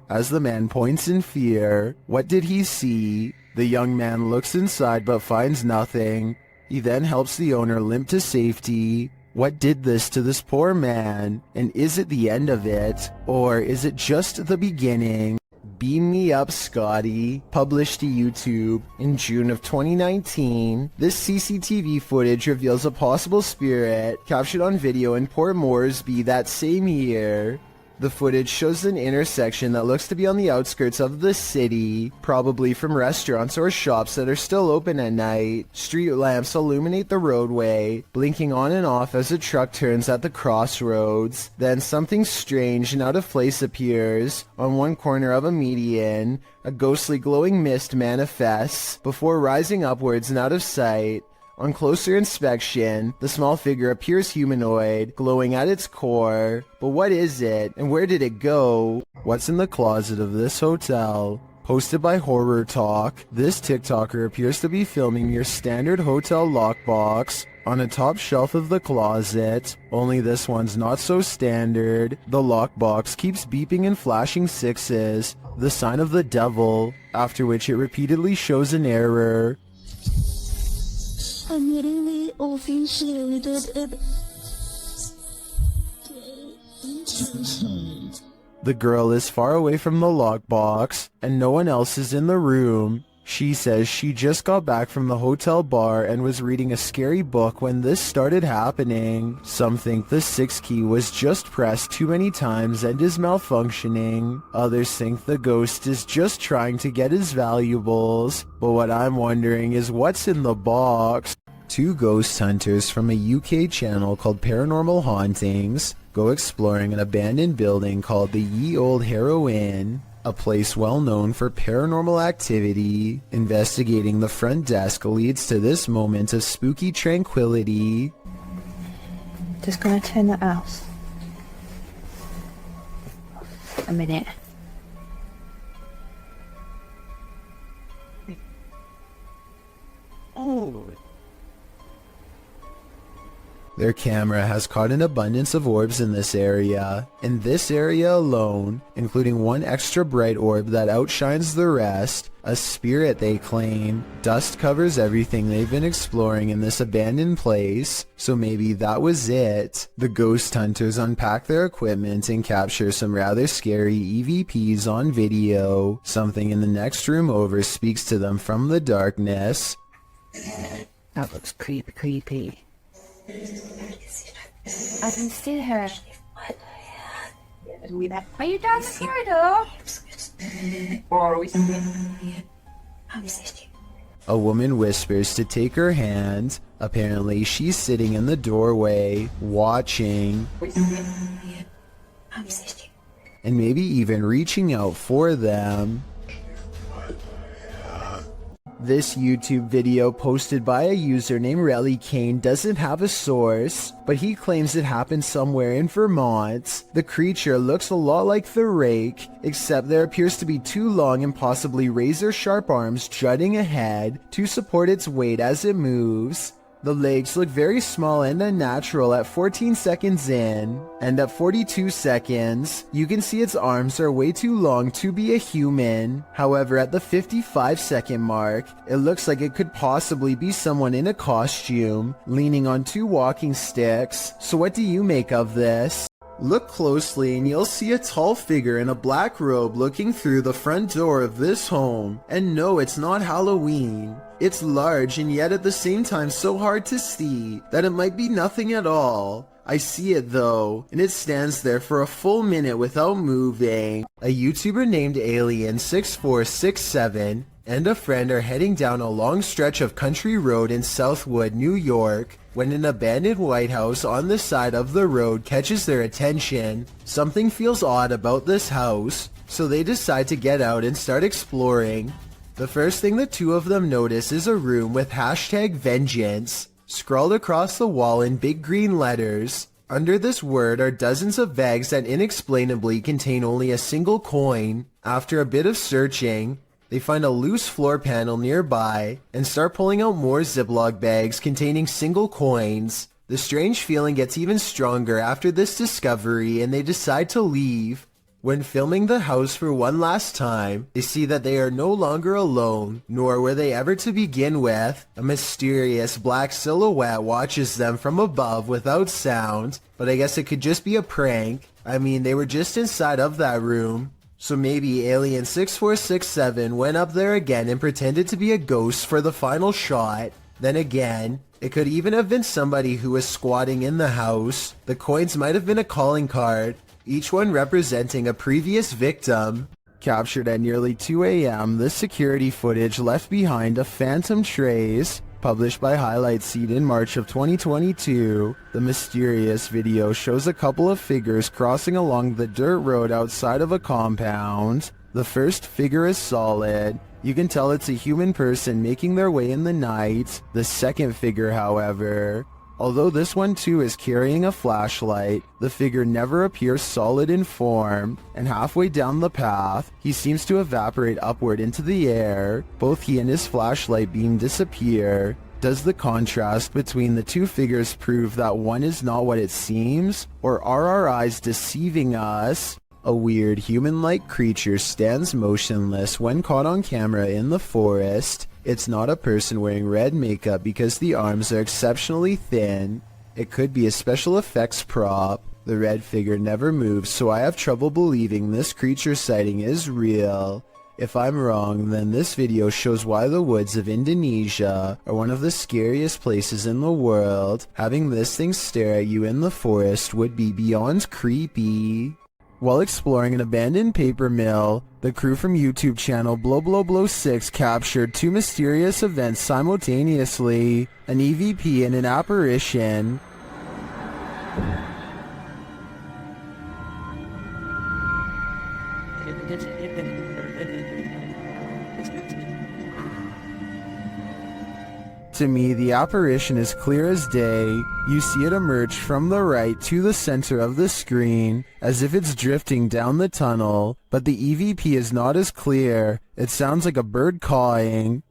As the man points in fear, what did he see? The young man looks inside but finds nothing. He then helps the owner limp to safety. What did this to this poor man? And is it the end of it? Or is it just the beginning? Beam me up, Scotty. Published to YouTube in June of 2019. This CCTV footage reveals a possible spirit captured on video in Port Moresby that same year. The footage shows an intersection that looks to be on the outskirts of the city, probably from restaurants or shops that are still open at night. Street lamps illuminate the roadway, blinking on and off as a truck turns at the crossroads. Then something strange and out of place appears. On one corner of a median, a ghostly glowing mist manifests, before rising upwards and out of sight. On closer inspection, the small figure appears humanoid, glowing at its core. But what is it, and where did it go? What's in the closet of this hotel? Posted by Horror Talk, this TikToker appears to be filming your standard hotel lockbox on a top shelf of the closet, only this one's not so standard. The lockbox keeps beeping and flashing sixes, the sign of the devil, after which it repeatedly shows an error. I'm really officiated. The girl is far away from the lockbox, and no one else is in the room. She says she just got back from the hotel bar and was reading a scary book when this started happening. Some think the 6th key was just pressed too many times and is malfunctioning. Others think the ghost is just trying to get his valuables. But what I'm wondering is what's in the box? Two ghost hunters from a UK channel called Paranormal Hauntings go exploring an abandoned building called the Ye Old Harrow Inn, a place well known for paranormal activity. Investigating the front desk leads to this moment of spooky tranquility. Just gonna turn that off. A minute. Oh. Their camera has caught an abundance of orbs in this area. In this area alone, including one extra bright orb that outshines the rest, a spirit they claim. Dust covers everything they've been exploring in this abandoned place, so maybe that was it. The ghost hunters unpack their equipment and capture some rather scary EVPs on video. Something in the next room over speaks to them from the darkness. That looks creepy. I can see her. Are you down the corridor? A woman whispers to take her hand. Apparently, she's sitting in the doorway, watching, and maybe even reaching out for them. This YouTube video posted by a user named Relly Kane doesn't have a source, but he claims it happened somewhere in Vermont. The creature looks a lot like the Rake, except there appears to be two long and possibly razor-sharp arms jutting ahead to support its weight as it moves. The legs look very small and unnatural at 14 seconds in, and at 42 seconds, you can see its arms are way too long to be a human. However, at the 55-second mark, it looks like it could possibly be someone in a costume, leaning on two walking sticks. So what do you make of this? Look closely and you'll see a tall figure in a black robe looking through the front door of this home. And no, it's not Halloween. It's large and yet at the same time so hard to see that it might be nothing at all. I see it though, and it stands there for a full minute without moving. A YouTuber named Alien6467 and a friend are heading down a long stretch of country road in Southwood, New York, when an abandoned White House on the side of the road catches their attention. Something feels odd about this house, so they decide to get out and start exploring. The first thing the two of them notice is a room with #vengeance scrawled across the wall in big green letters. Under this word are dozens of bags that inexplainably contain only a single coin. After a bit of searching, they find a loose floor panel nearby and start pulling out more Ziploc bags containing single coins. The strange feeling gets even stronger after this discovery and they decide to leave. When filming the house for one last time, they see that they are no longer alone, nor were they ever to begin with. A mysterious black silhouette watches them from above without sound, but I guess it could just be a prank. I mean, they were just inside of that room. So maybe Alien6467 went up there again and pretended to be a ghost for the final shot. Then again, it could even have been somebody who was squatting in the house. The coins might have been a calling card, each one representing a previous victim. Captured at nearly 2 a.m., this security footage left behind a phantom trace. Published by Highlight Seed in March of 2022, the mysterious video shows a couple of figures crossing along the dirt road outside of a compound. The first figure is solid. You can tell it's a human person making their way in the night. The second figure, however, although this one too is carrying a flashlight, the figure never appears solid in form, and halfway down the path, he seems to evaporate upward into the air. Both he and his flashlight beam disappear. Does the contrast between the two figures prove that one is not what it seems, or are our eyes deceiving us? A weird human-like creature stands motionless when caught on camera in the forest. It's not a person wearing red makeup because the arms are exceptionally thin. It could be a special effects prop. The red figure never moves, so I have trouble believing this creature sighting is real. If I'm wrong, then this video shows why the woods of Indonesia are one of the scariest places in the world. Having this thing stare at you in the forest would be beyond creepy. While exploring an abandoned paper mill, the crew from YouTube channel Blow6 captured two mysterious events simultaneously, an EVP and an apparition. To me, the apparition is clear as day. You see it emerge from the right to the center of the screen, as if it's drifting down the tunnel, but the EVP is not as clear. It sounds like a bird cawing.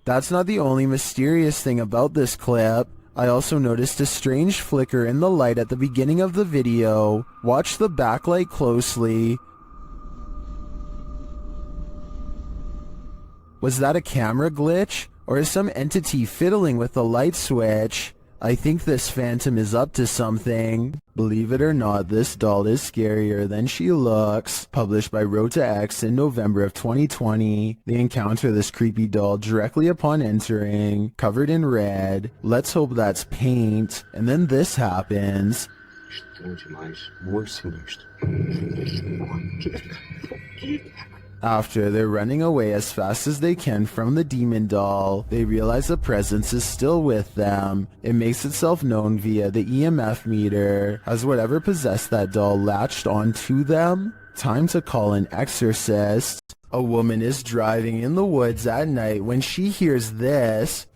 That's not the only mysterious thing about this clip. I also noticed a strange flicker in the light at the beginning of the video. Watch the backlight closely. Was that a camera glitch? Or is some entity fiddling with the light switch? I think this phantom is up to something. Believe it or not, this doll is scarier than she looks. Published by Rota X in November of 2020. They encounter this creepy doll directly upon entering, covered in red. Let's hope that's paint. And then this happens. After they're running away as fast as they can from the demon doll, they realize the presence is still with them. It makes itself known via the EMF meter. Has whatever possessed that doll latched onto them? Time to call an exorcist. A woman is driving in the woods at night when she hears this.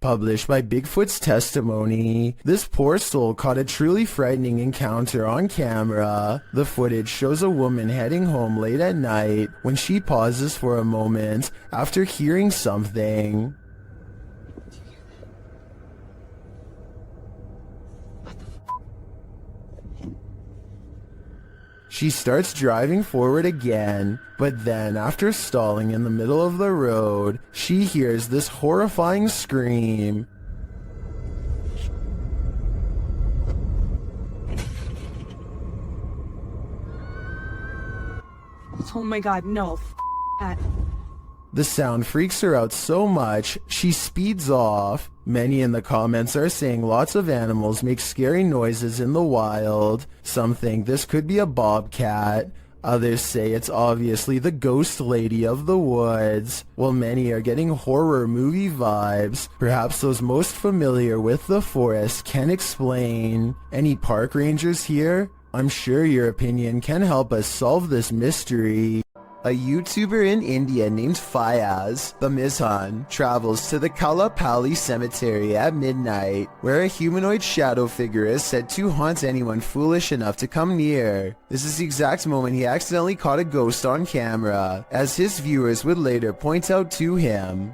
Published by Bigfoot's Testimony. This poor soul caught a truly frightening encounter on camera. The footage shows a woman heading home late at night when she pauses for a moment after hearing something. She starts driving forward again, but then after stalling in the middle of the road, she hears this horrifying scream. Oh my god, no. That. The sound freaks her out so much, she speeds off. Many in the comments are saying lots of animals make scary noises in the wild. Some think this could be a bobcat. Others say it's obviously the ghost lady of the woods. While many are getting horror movie vibes, perhaps those most familiar with the forest can explain. Any park rangers here? I'm sure your opinion can help us solve this mystery. A YouTuber in India named Fayaz, the Mizhan, travels to the Kalapalli cemetery at midnight, where a humanoid shadow figure is said to haunt anyone foolish enough to come near. This is the exact moment he accidentally caught a ghost on camera, as his viewers would later point out to him.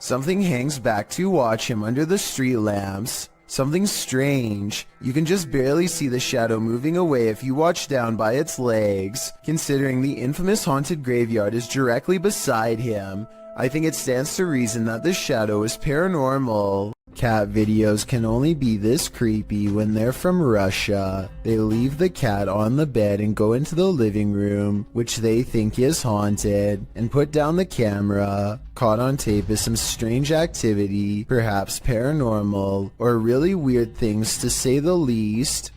Something hangs back to watch him under the street lamps. Something strange. You can just barely see the shadow moving away if you watch down by its legs. Considering the infamous haunted graveyard is directly beside him, I think it stands to reason that the shadow is paranormal. Cat videos can only be this creepy when they're from Russia. They leave the cat on the bed and go into the living room, which they think is haunted, and put down the camera. Caught on tape is some strange activity, perhaps paranormal, or really weird things to say the least.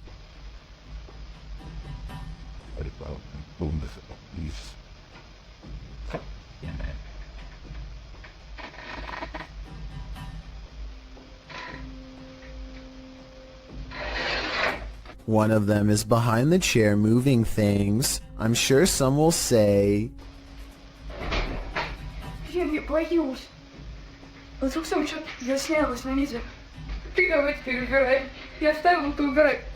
One of them is behind the chair moving things. I'm sure some will say,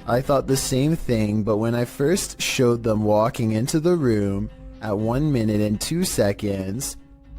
I thought the same thing, but when I first showed them walking into the room, at 1 minute and 2 seconds,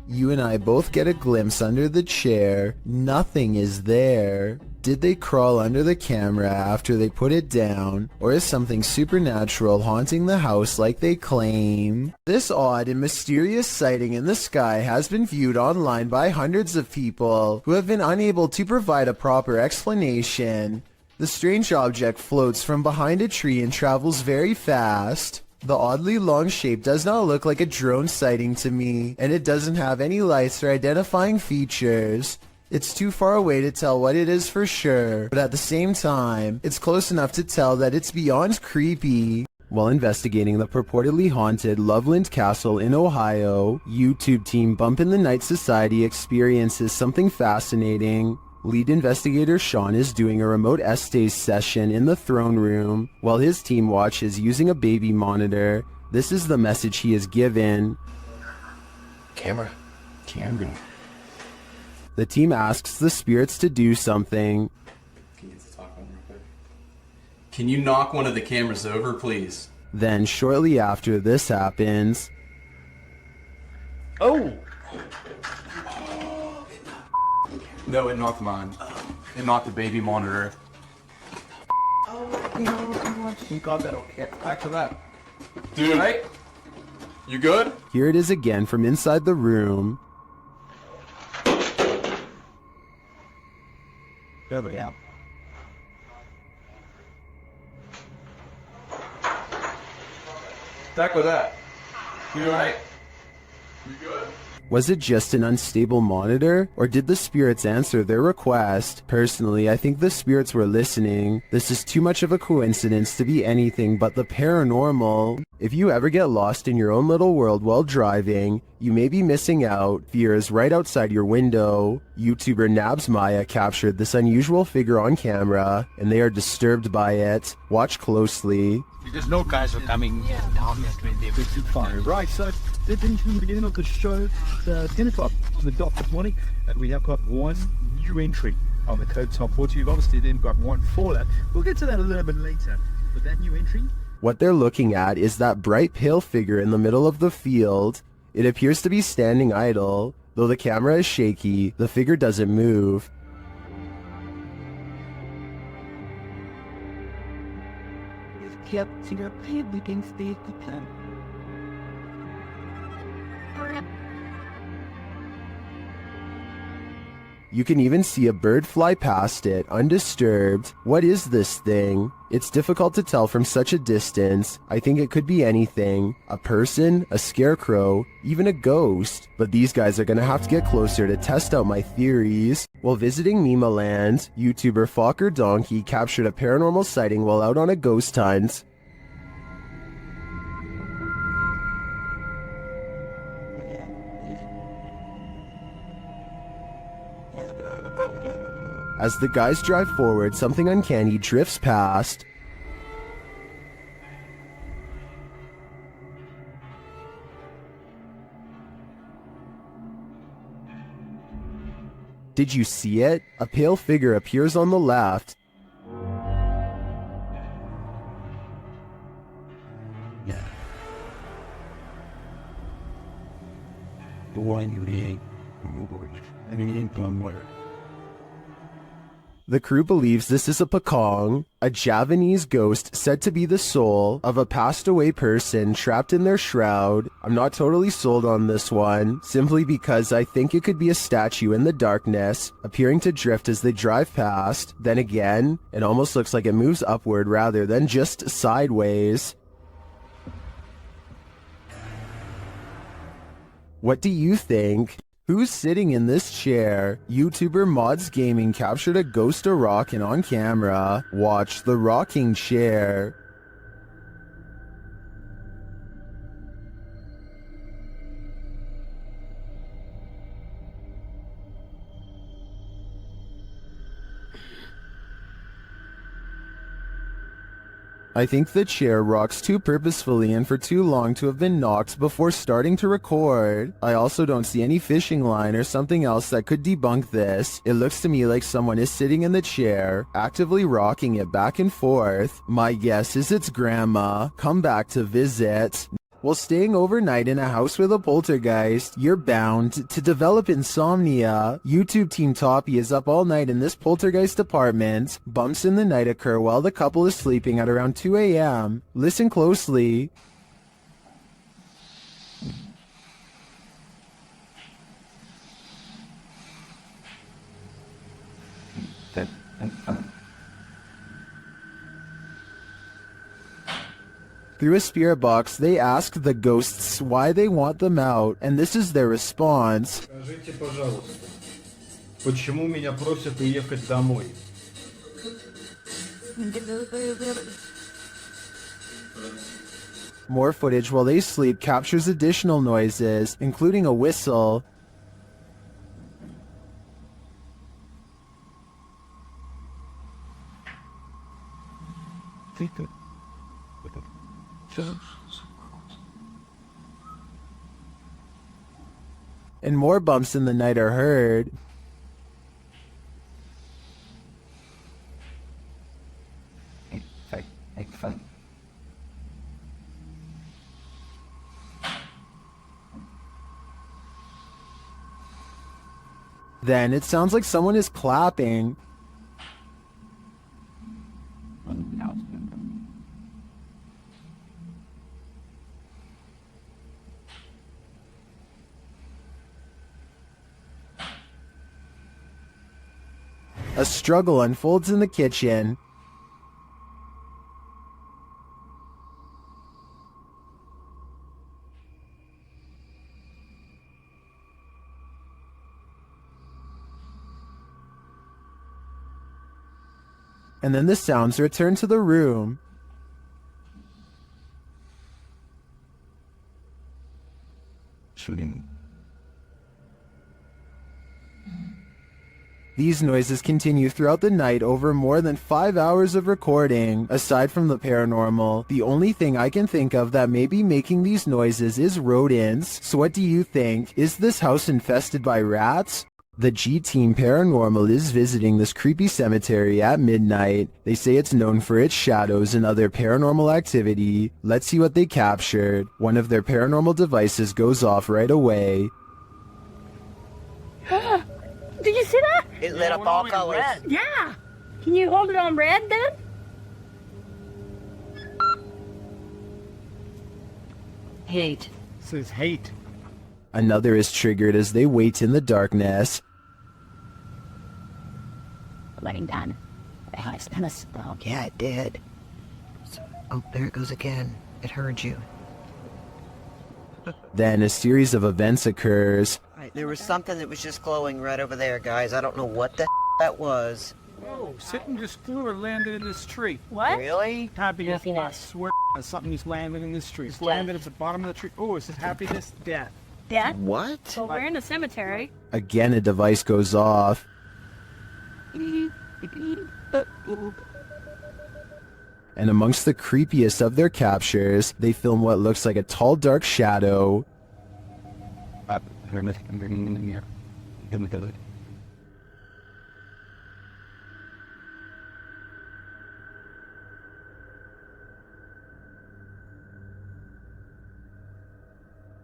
you and I both get a glimpse under the chair. Nothing is there. Did they crawl under the camera after they put it down, or is something supernatural haunting the house like they claim? This odd and mysterious sighting in the sky has been viewed online by hundreds of people who have been unable to provide a proper explanation. The strange object floats from behind a tree and travels very fast. The oddly long shape does not look like a drone sighting to me, and it doesn't have any lights or identifying features. It's too far away to tell what it is for sure, but at the same time, it's close enough to tell that it's beyond creepy. While investigating the purportedly haunted Loveland Castle in Ohio, YouTube team Bump in the Night Society experiences something fascinating. Lead investigator Sean is doing a remote essays session in the throne room, while his team watches using a baby monitor. This is the message he is given. Camera. The team asks the spirits to do something. Can you get to talk one real quick? Can you knock one of the cameras over, please? Then, shortly after this happens... Oh! No, it knocked mine. It knocked the baby monitor. You got that, okay. Back to that. Dude, right? You good? Here it is again from inside the room. Over, yeah. Back with that. You alright? You good? Was it just an unstable monitor, or did the spirits answer their request? Personally, I think the spirits were listening. This is too much of a coincidence to be anything but the paranormal. If you ever get lost in your own little world while driving, you may be missing out. Fear is right outside your window. YouTuber Nabs Maya captured this unusual figure on camera, and they are disturbed by it. Watch closely. Because no guys are coming down the big fire. Right, so they've been from the beginning of the show, 10 o'clock on the dot this morning, and we have got one new entry on the Code Top 40. You've obviously then got one for that. We'll get to that a little bit later. But that new entry... What they're looking at is that bright pale figure in the middle of the field. It appears to be standing idle. Though the camera is shaky, the figure doesn't move. Kept your everything stays the plan. You can even see a bird fly past it, undisturbed. What is this thing? It's difficult to tell from such a distance. I think it could be anything. A person, a scarecrow, even a ghost. But these guys are gonna have to get closer to test out my theories. While visiting Mima Land, YouTuber Fokker Donkey captured a paranormal sighting while out on a ghost hunt. As the guys drive forward, something uncanny drifts past. Did you see it? A pale figure appears on the left. Yeah. The one you need. I mean, from where? The crew believes this is a Pakong, a Javanese ghost said to be the soul of a passed away person trapped in their shroud. I'm not totally sold on this one, simply because I think it could be a statue in the darkness, appearing to drift as they drive past. Then again, it almost looks like it moves upward rather than just sideways. What do you think? Who's sitting in this chair? YouTuber Mods Gaming captured a ghost of rockin' on camera. Watch the rocking chair. I think the chair rocks too purposefully and for too long to have been knocked before starting to record. I also don't see any fishing line or something else that could debunk this. It looks to me like someone is sitting in the chair, actively rocking it back and forth. My guess is it's Grandma, come back to visit. While staying overnight in a house with a poltergeist, you're bound to develop insomnia. YouTube team Toppy is up all night in this poltergeist apartment. Bumps in the night occur while the couple is sleeping at around 2 a.m. Listen closely. Through a spirit box, they ask the ghosts why they want them out, and this is their response. Скажите, пожалуйста, почему меня просят уехать домой? More footage while they sleep captures additional noises, including a whistle. And more bumps in the night are heard. Then it sounds like someone is clapping. A struggle unfolds in the kitchen. And then the sounds return to the room. These noises continue throughout the night over more than 5 hours of recording. Aside from the paranormal, the only thing I can think of that may be making these noises is rodents. So what do you think? Is this house infested by rats? The G-Team Paranormal is visiting this creepy cemetery at midnight. They say it's known for its shadows and other paranormal activity. Let's see what they captured. One of their paranormal devices goes off right away. Did you see that? It lit up all colors. Yeah. Can you hold it on red then? Hate. This is hate. Another is triggered as they wait in the darkness. Laying down. Yeah, it did. Oh, there it goes again. It heard you. Then a series of events occurs. There was something that was just glowing right over there, guys. I don't know what the that was. Oh, something just flew or landed in this tree. What? Really? Happiness. I swear something just landed in this tree. It's landed at the bottom of the tree. Oh, it says happiness, death. Death? What? So we're in a cemetery. Again, a device goes off. And amongst the creepiest of their captures, they film what looks like a tall, dark shadow.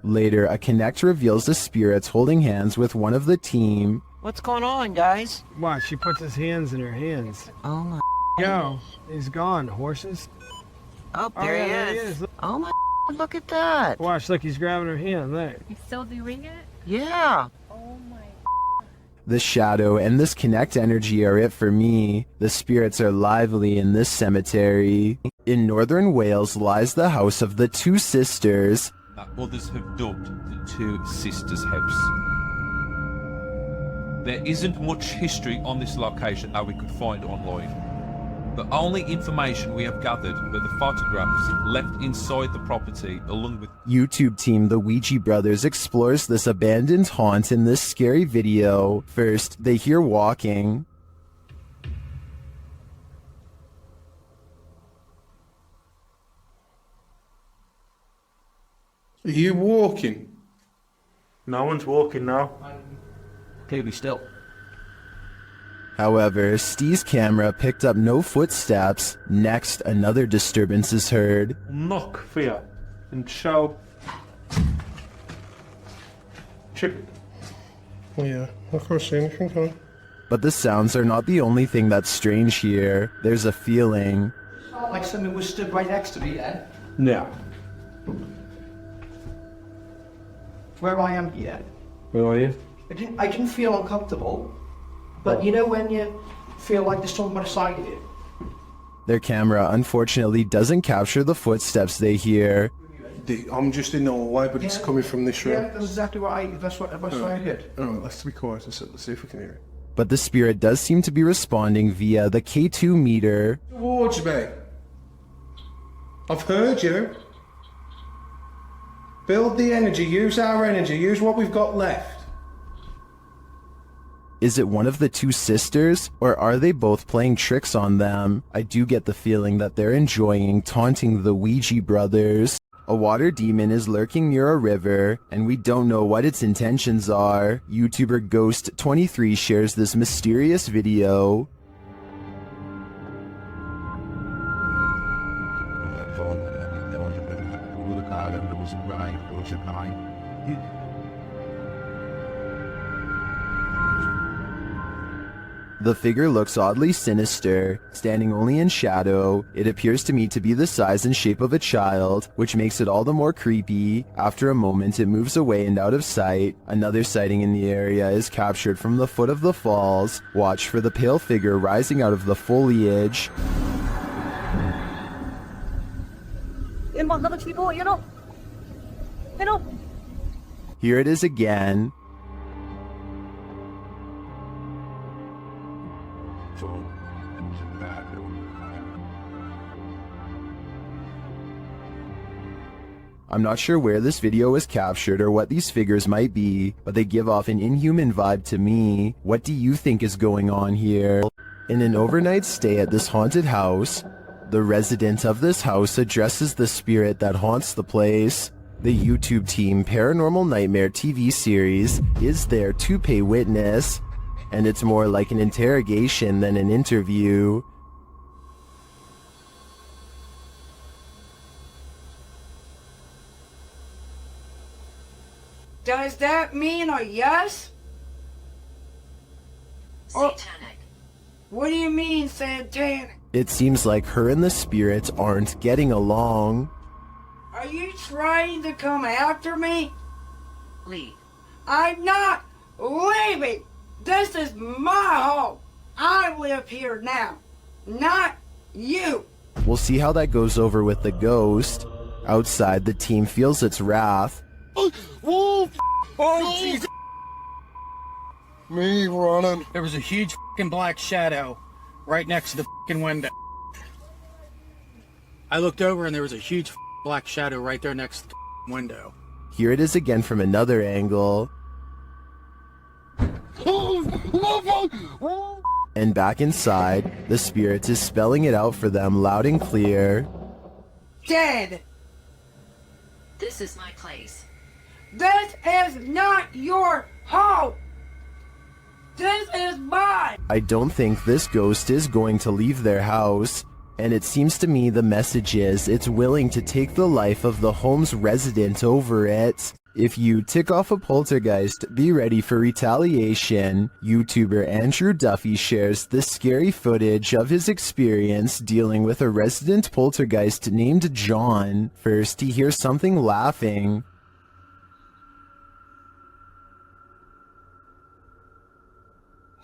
Later, a Connect reveals the spirits holding hands with one of the team. What's going on, guys? Watch, she puts his hands in her hands. Oh my. Yo, he's gone. Horses. Oh, there he is. Oh my. Look at that. Watch, look, he's grabbing her hand there. He's still doing it? Yeah. Oh my. The shadow and this Connect energy are it for me. The spirits are lively in this cemetery. In northern Wales lies the house of the two sisters. Others have dubbed the Two Sisters House. There isn't much history on this location that we could find online. The only information we have gathered were the photographs left inside the property along with YouTube team The Ouija Brothers explores this abandoned haunt in this scary video. First, they hear walking. Are you walking? No one's walking now. Clearly still. However, Steve's camera picked up no footsteps. Next, another disturbance is heard. Knock for you and show Chip. Yeah, I can't see anything, can I? But the sounds are not the only thing that's strange here. There's a feeling. Like something was stood right next to me then. Yeah. Where I am here. Where are you? I didn't feel uncomfortable. But you know when you feel like there's someone beside you? Their camera unfortunately doesn't capture the footsteps they hear. I'm just in the hallway, but it's coming from this room. Yeah, that's exactly what I heard. Alright, let's be quiet. Let's see if we can hear it. But the spirit does seem to be responding via the K2 meter. Towards me. I've heard you. Build the energy, use our energy, use what we've got left. Is it one of the two sisters, or are they both playing tricks on them? I do get the feeling that they're enjoying taunting the Ouija brothers. A water demon is lurking near a river, and we don't know what its intentions are. YouTuber Ghost23 shares this mysterious video. The figure looks oddly sinister, standing only in shadow. It appears to me to be the size and shape of a child, which makes it all the more creepy. After a moment, it moves away and out of sight. Another sighting in the area is captured from the foot of the falls. Watch for the pale figure rising out of the foliage. Here it is again. I'm not sure where this video was captured or what these figures might be, but they give off an inhuman vibe to me. What do you think is going on here? In an overnight stay at this haunted house, the resident of this house addresses the spirit that haunts the place. The YouTube team Paranormal Nightmare TV series is there to pay witness, and it's more like an interrogation than an interview. Does that mean a yes? Satanic. What do you mean, satanic? It seems like her and the spirit aren't getting along. Are you trying to come after me? Leave. I'm not leaving. This is my home. I live here now, not you. We'll see how that goes over with the ghost. Outside, the team feels its wrath. Oh, Jesus. Me running. There was a huge fucking black shadow right next to the fucking window. I looked over and there was a huge black shadow right there next to the window. Here it is again from another angle. And back inside, the spirit is spelling it out for them loud and clear. Dead. This is my place. This is not your home. This is mine. I don't think this ghost is going to leave their house, and it seems to me the message is it's willing to take the life of the home's resident over it. If you tick off a poltergeist, be ready for retaliation. YouTuber Andrew Duffy shares this scary footage of his experience dealing with a resident poltergeist named John. First, he hears something laughing.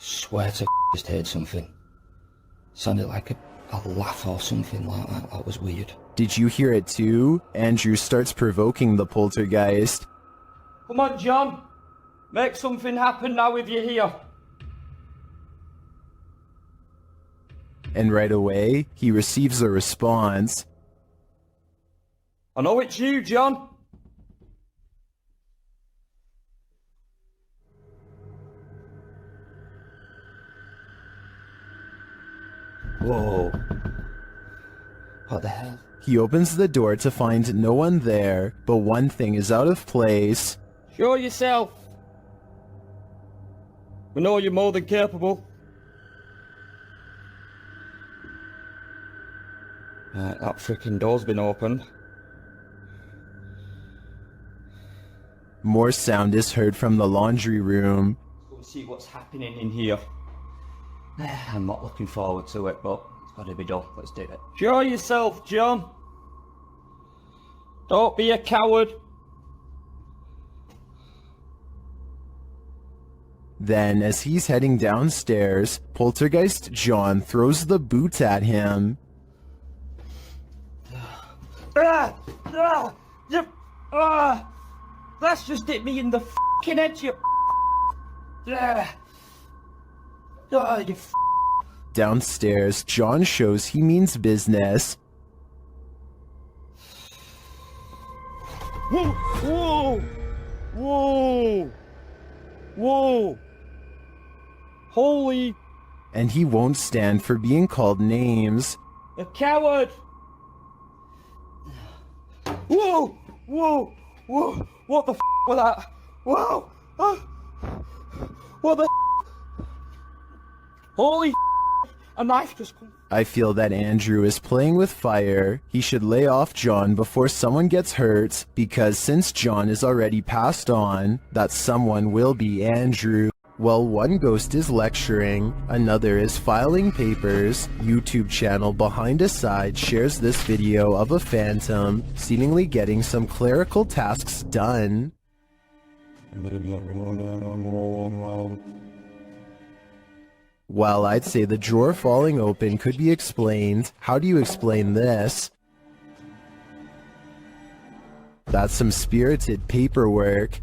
Swear to just heard something. Sounded like a laugh or something like that. That was weird. Did you hear it too? Andrew starts provoking the poltergeist. Come on, John. Make something happen now if you're here. And right away, he receives a response. I know it's you, John. Whoa. What the hell? He opens the door to find no one there, but one thing is out of place. Show yourself. We know you're more than capable. That frickin' door's been opened. More sound is heard from the laundry room. Go see what's happening in here. I'm not looking forward to it, but it's got to be done. Let's do it. Show yourself, John. Don't be a coward. Then, as he's heading downstairs, Poltergeist John throws the boot at him. That's just hit me in the f***ing head, you you Downstairs, John shows he means business. Whoa! Whoa! Whoa! Whoa! Holy... And he won't stand for being called names. A coward! Whoa! Whoa! Whoa! What the f*** was that? Whoa! What the f***? Holy f***! A knife just come. I feel that Andrew is playing with fire. He should lay off John before someone gets hurt, because since John is already passed on, that someone will be Andrew. While one ghost is lecturing, another is filing papers. YouTube channel Behind a Side shares this video of a phantom seemingly getting some clerical tasks done. While I'd say the drawer falling open could be explained, how do you explain this? That's some spirited paperwork.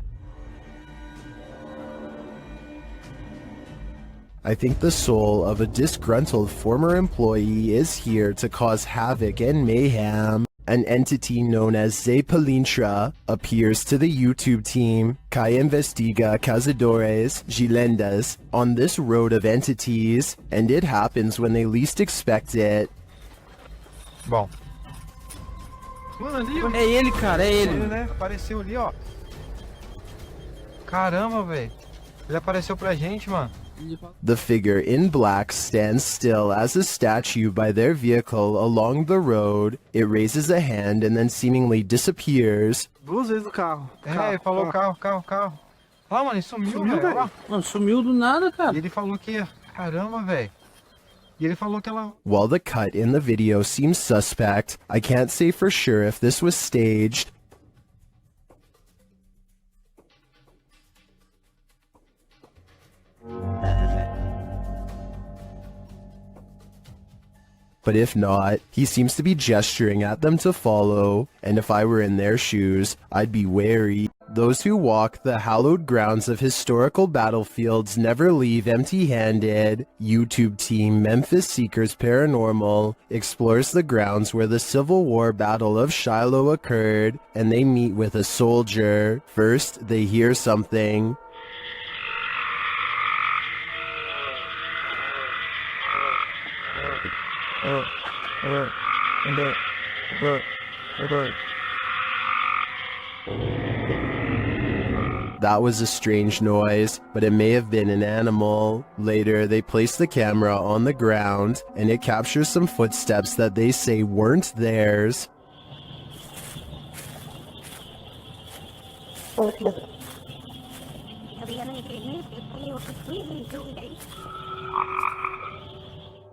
I think the soul of a disgruntled former employee is here to cause havoc and mayhem. An entity known as Zepalintra appears to the YouTube team que investiga cazadores de lendas on this road of entities, and it happens when they least expect it. Bom. Mano, ali, ó. É ele, cara, é ele. Ele, né? Apareceu ali, ó. Caramba, velho. Ele apareceu pra gente, mano. The figure in black stands still as a statue by their vehicle along the road. It raises a hand and then seemingly disappears. Duas vezes o carro. Ele falou carro. Ah, mano, ele sumiu, velho. Mano, sumiu do nada, cara. E ele falou que... Caramba, velho. E ele falou que ela... While the cut in the video seems suspect, I can't say for sure if this was staged. But if not, he seems to be gesturing at them to follow, and if I were in their shoes, I'd be wary. Those who walk the hallowed grounds of historical battlefields never leave empty-handed. YouTube team Memphis Seekers Paranormal explores the grounds where the Civil War Battle of Shiloh occurred, and they meet with a soldier. First, they hear something. That was a strange noise, but it may have been an animal. Later, they place the camera on the ground, and it captures some footsteps that they say weren't theirs.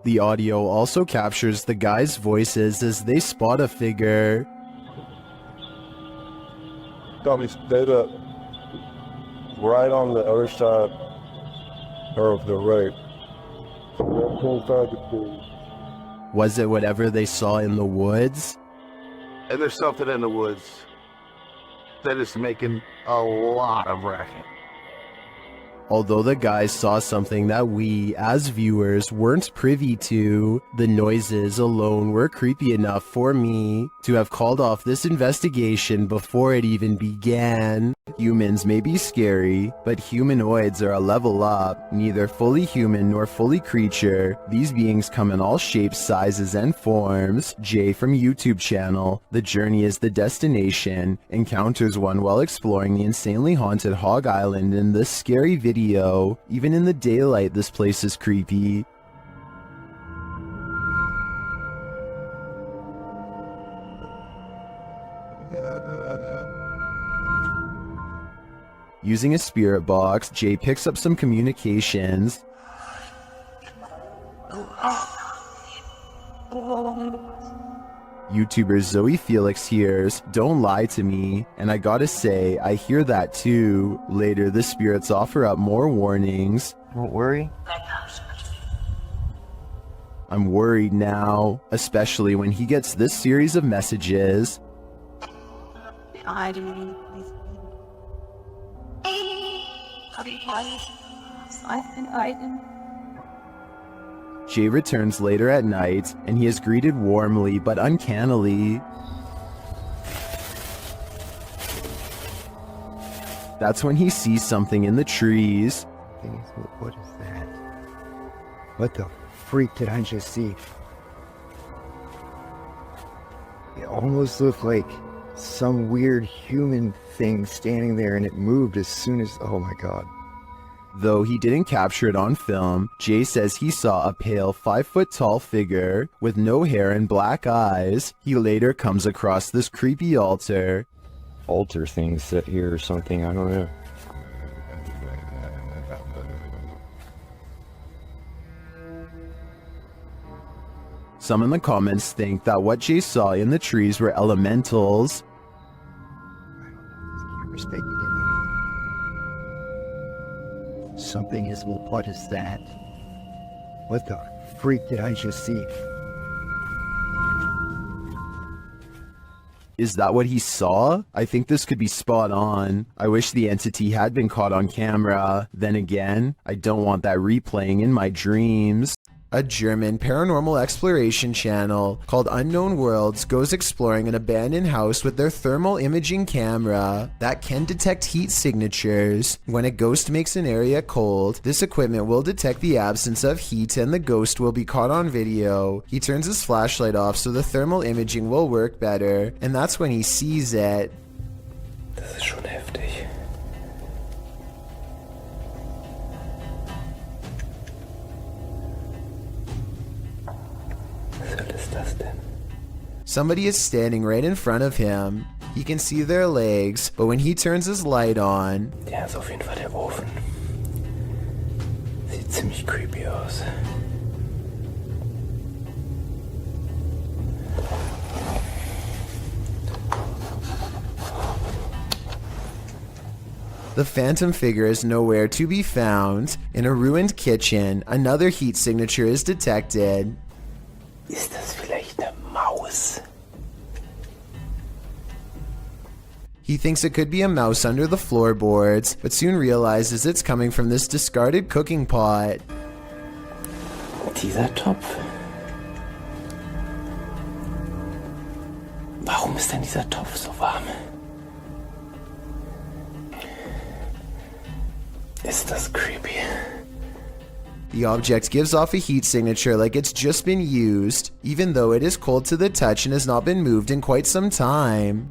The audio also captures the guys' voices as they spot a figure. Tommy, stayed up. Right on the other side of the right. Was it whatever they saw in the woods? And there's something in the woods that is making a lot of racket. Although the guys saw something that we, as viewers, weren't privy to, the noises alone were creepy enough for me to have called off this investigation before it even began. Humans may be scary, but humanoids are a level up, neither fully human nor fully creature. These beings come in all shapes, sizes, and forms. Jay from YouTube channel, The Journey is the Destination, encounters one while exploring the insanely haunted Hog Island in this scary video. Even in the daylight, this place is creepy. Using a spirit box, Jay picks up some communications. YouTuber Zoe Felix hears, "Don't lie to me," and I gotta say, I hear that too. Later, the spirits offer up more warnings. Don't worry. I'm worried now, especially when he gets this series of messages. Jay returns later at night, and he is greeted warmly but uncannily. That's when he sees something in the trees. What is that? What the freak did I just see? It almost looked like some weird human thing standing there, and it moved as soon as... oh my god. Though he didn't capture it on film, Jay says he saw a pale 5-foot-tall figure with no hair and black eyes. He later comes across this creepy altar. Altar thing set here or something, I don't know. Some in the comments think that what Jay saw in the trees were elementals. Something is... what is that? What the freak did I just see? Is that what he saw? I think this could be spot on. I wish the entity had been caught on camera. Then again, I don't want that replaying in my dreams. A German paranormal exploration channel called Unknown Worlds goes exploring an abandoned house with their thermal imaging camera that can detect heat signatures. When a ghost makes an area cold, this equipment will detect the absence of heat and the ghost will be caught on video. He turns his flashlight off so the thermal imaging will work better, and that's when he sees it. Das ist schon heftig. Somebody is standing right in front of him. He can see their legs, but when he turns his light on... Ja, ist auf jeden Fall der Ofen. Sieht ziemlich creepy aus. The phantom figure is nowhere to be found. In a ruined kitchen, another heat signature is detected. Ist das vielleicht eine Maus? He thinks it could be a mouse under the floorboards, but soon realizes it's coming from this discarded cooking pot. Dieser Topf? Warum ist denn dieser Topf so warm? Ist das creepy? The object gives off a heat signature like it's just been used, even though it is cold to the touch and has not been moved in quite some time.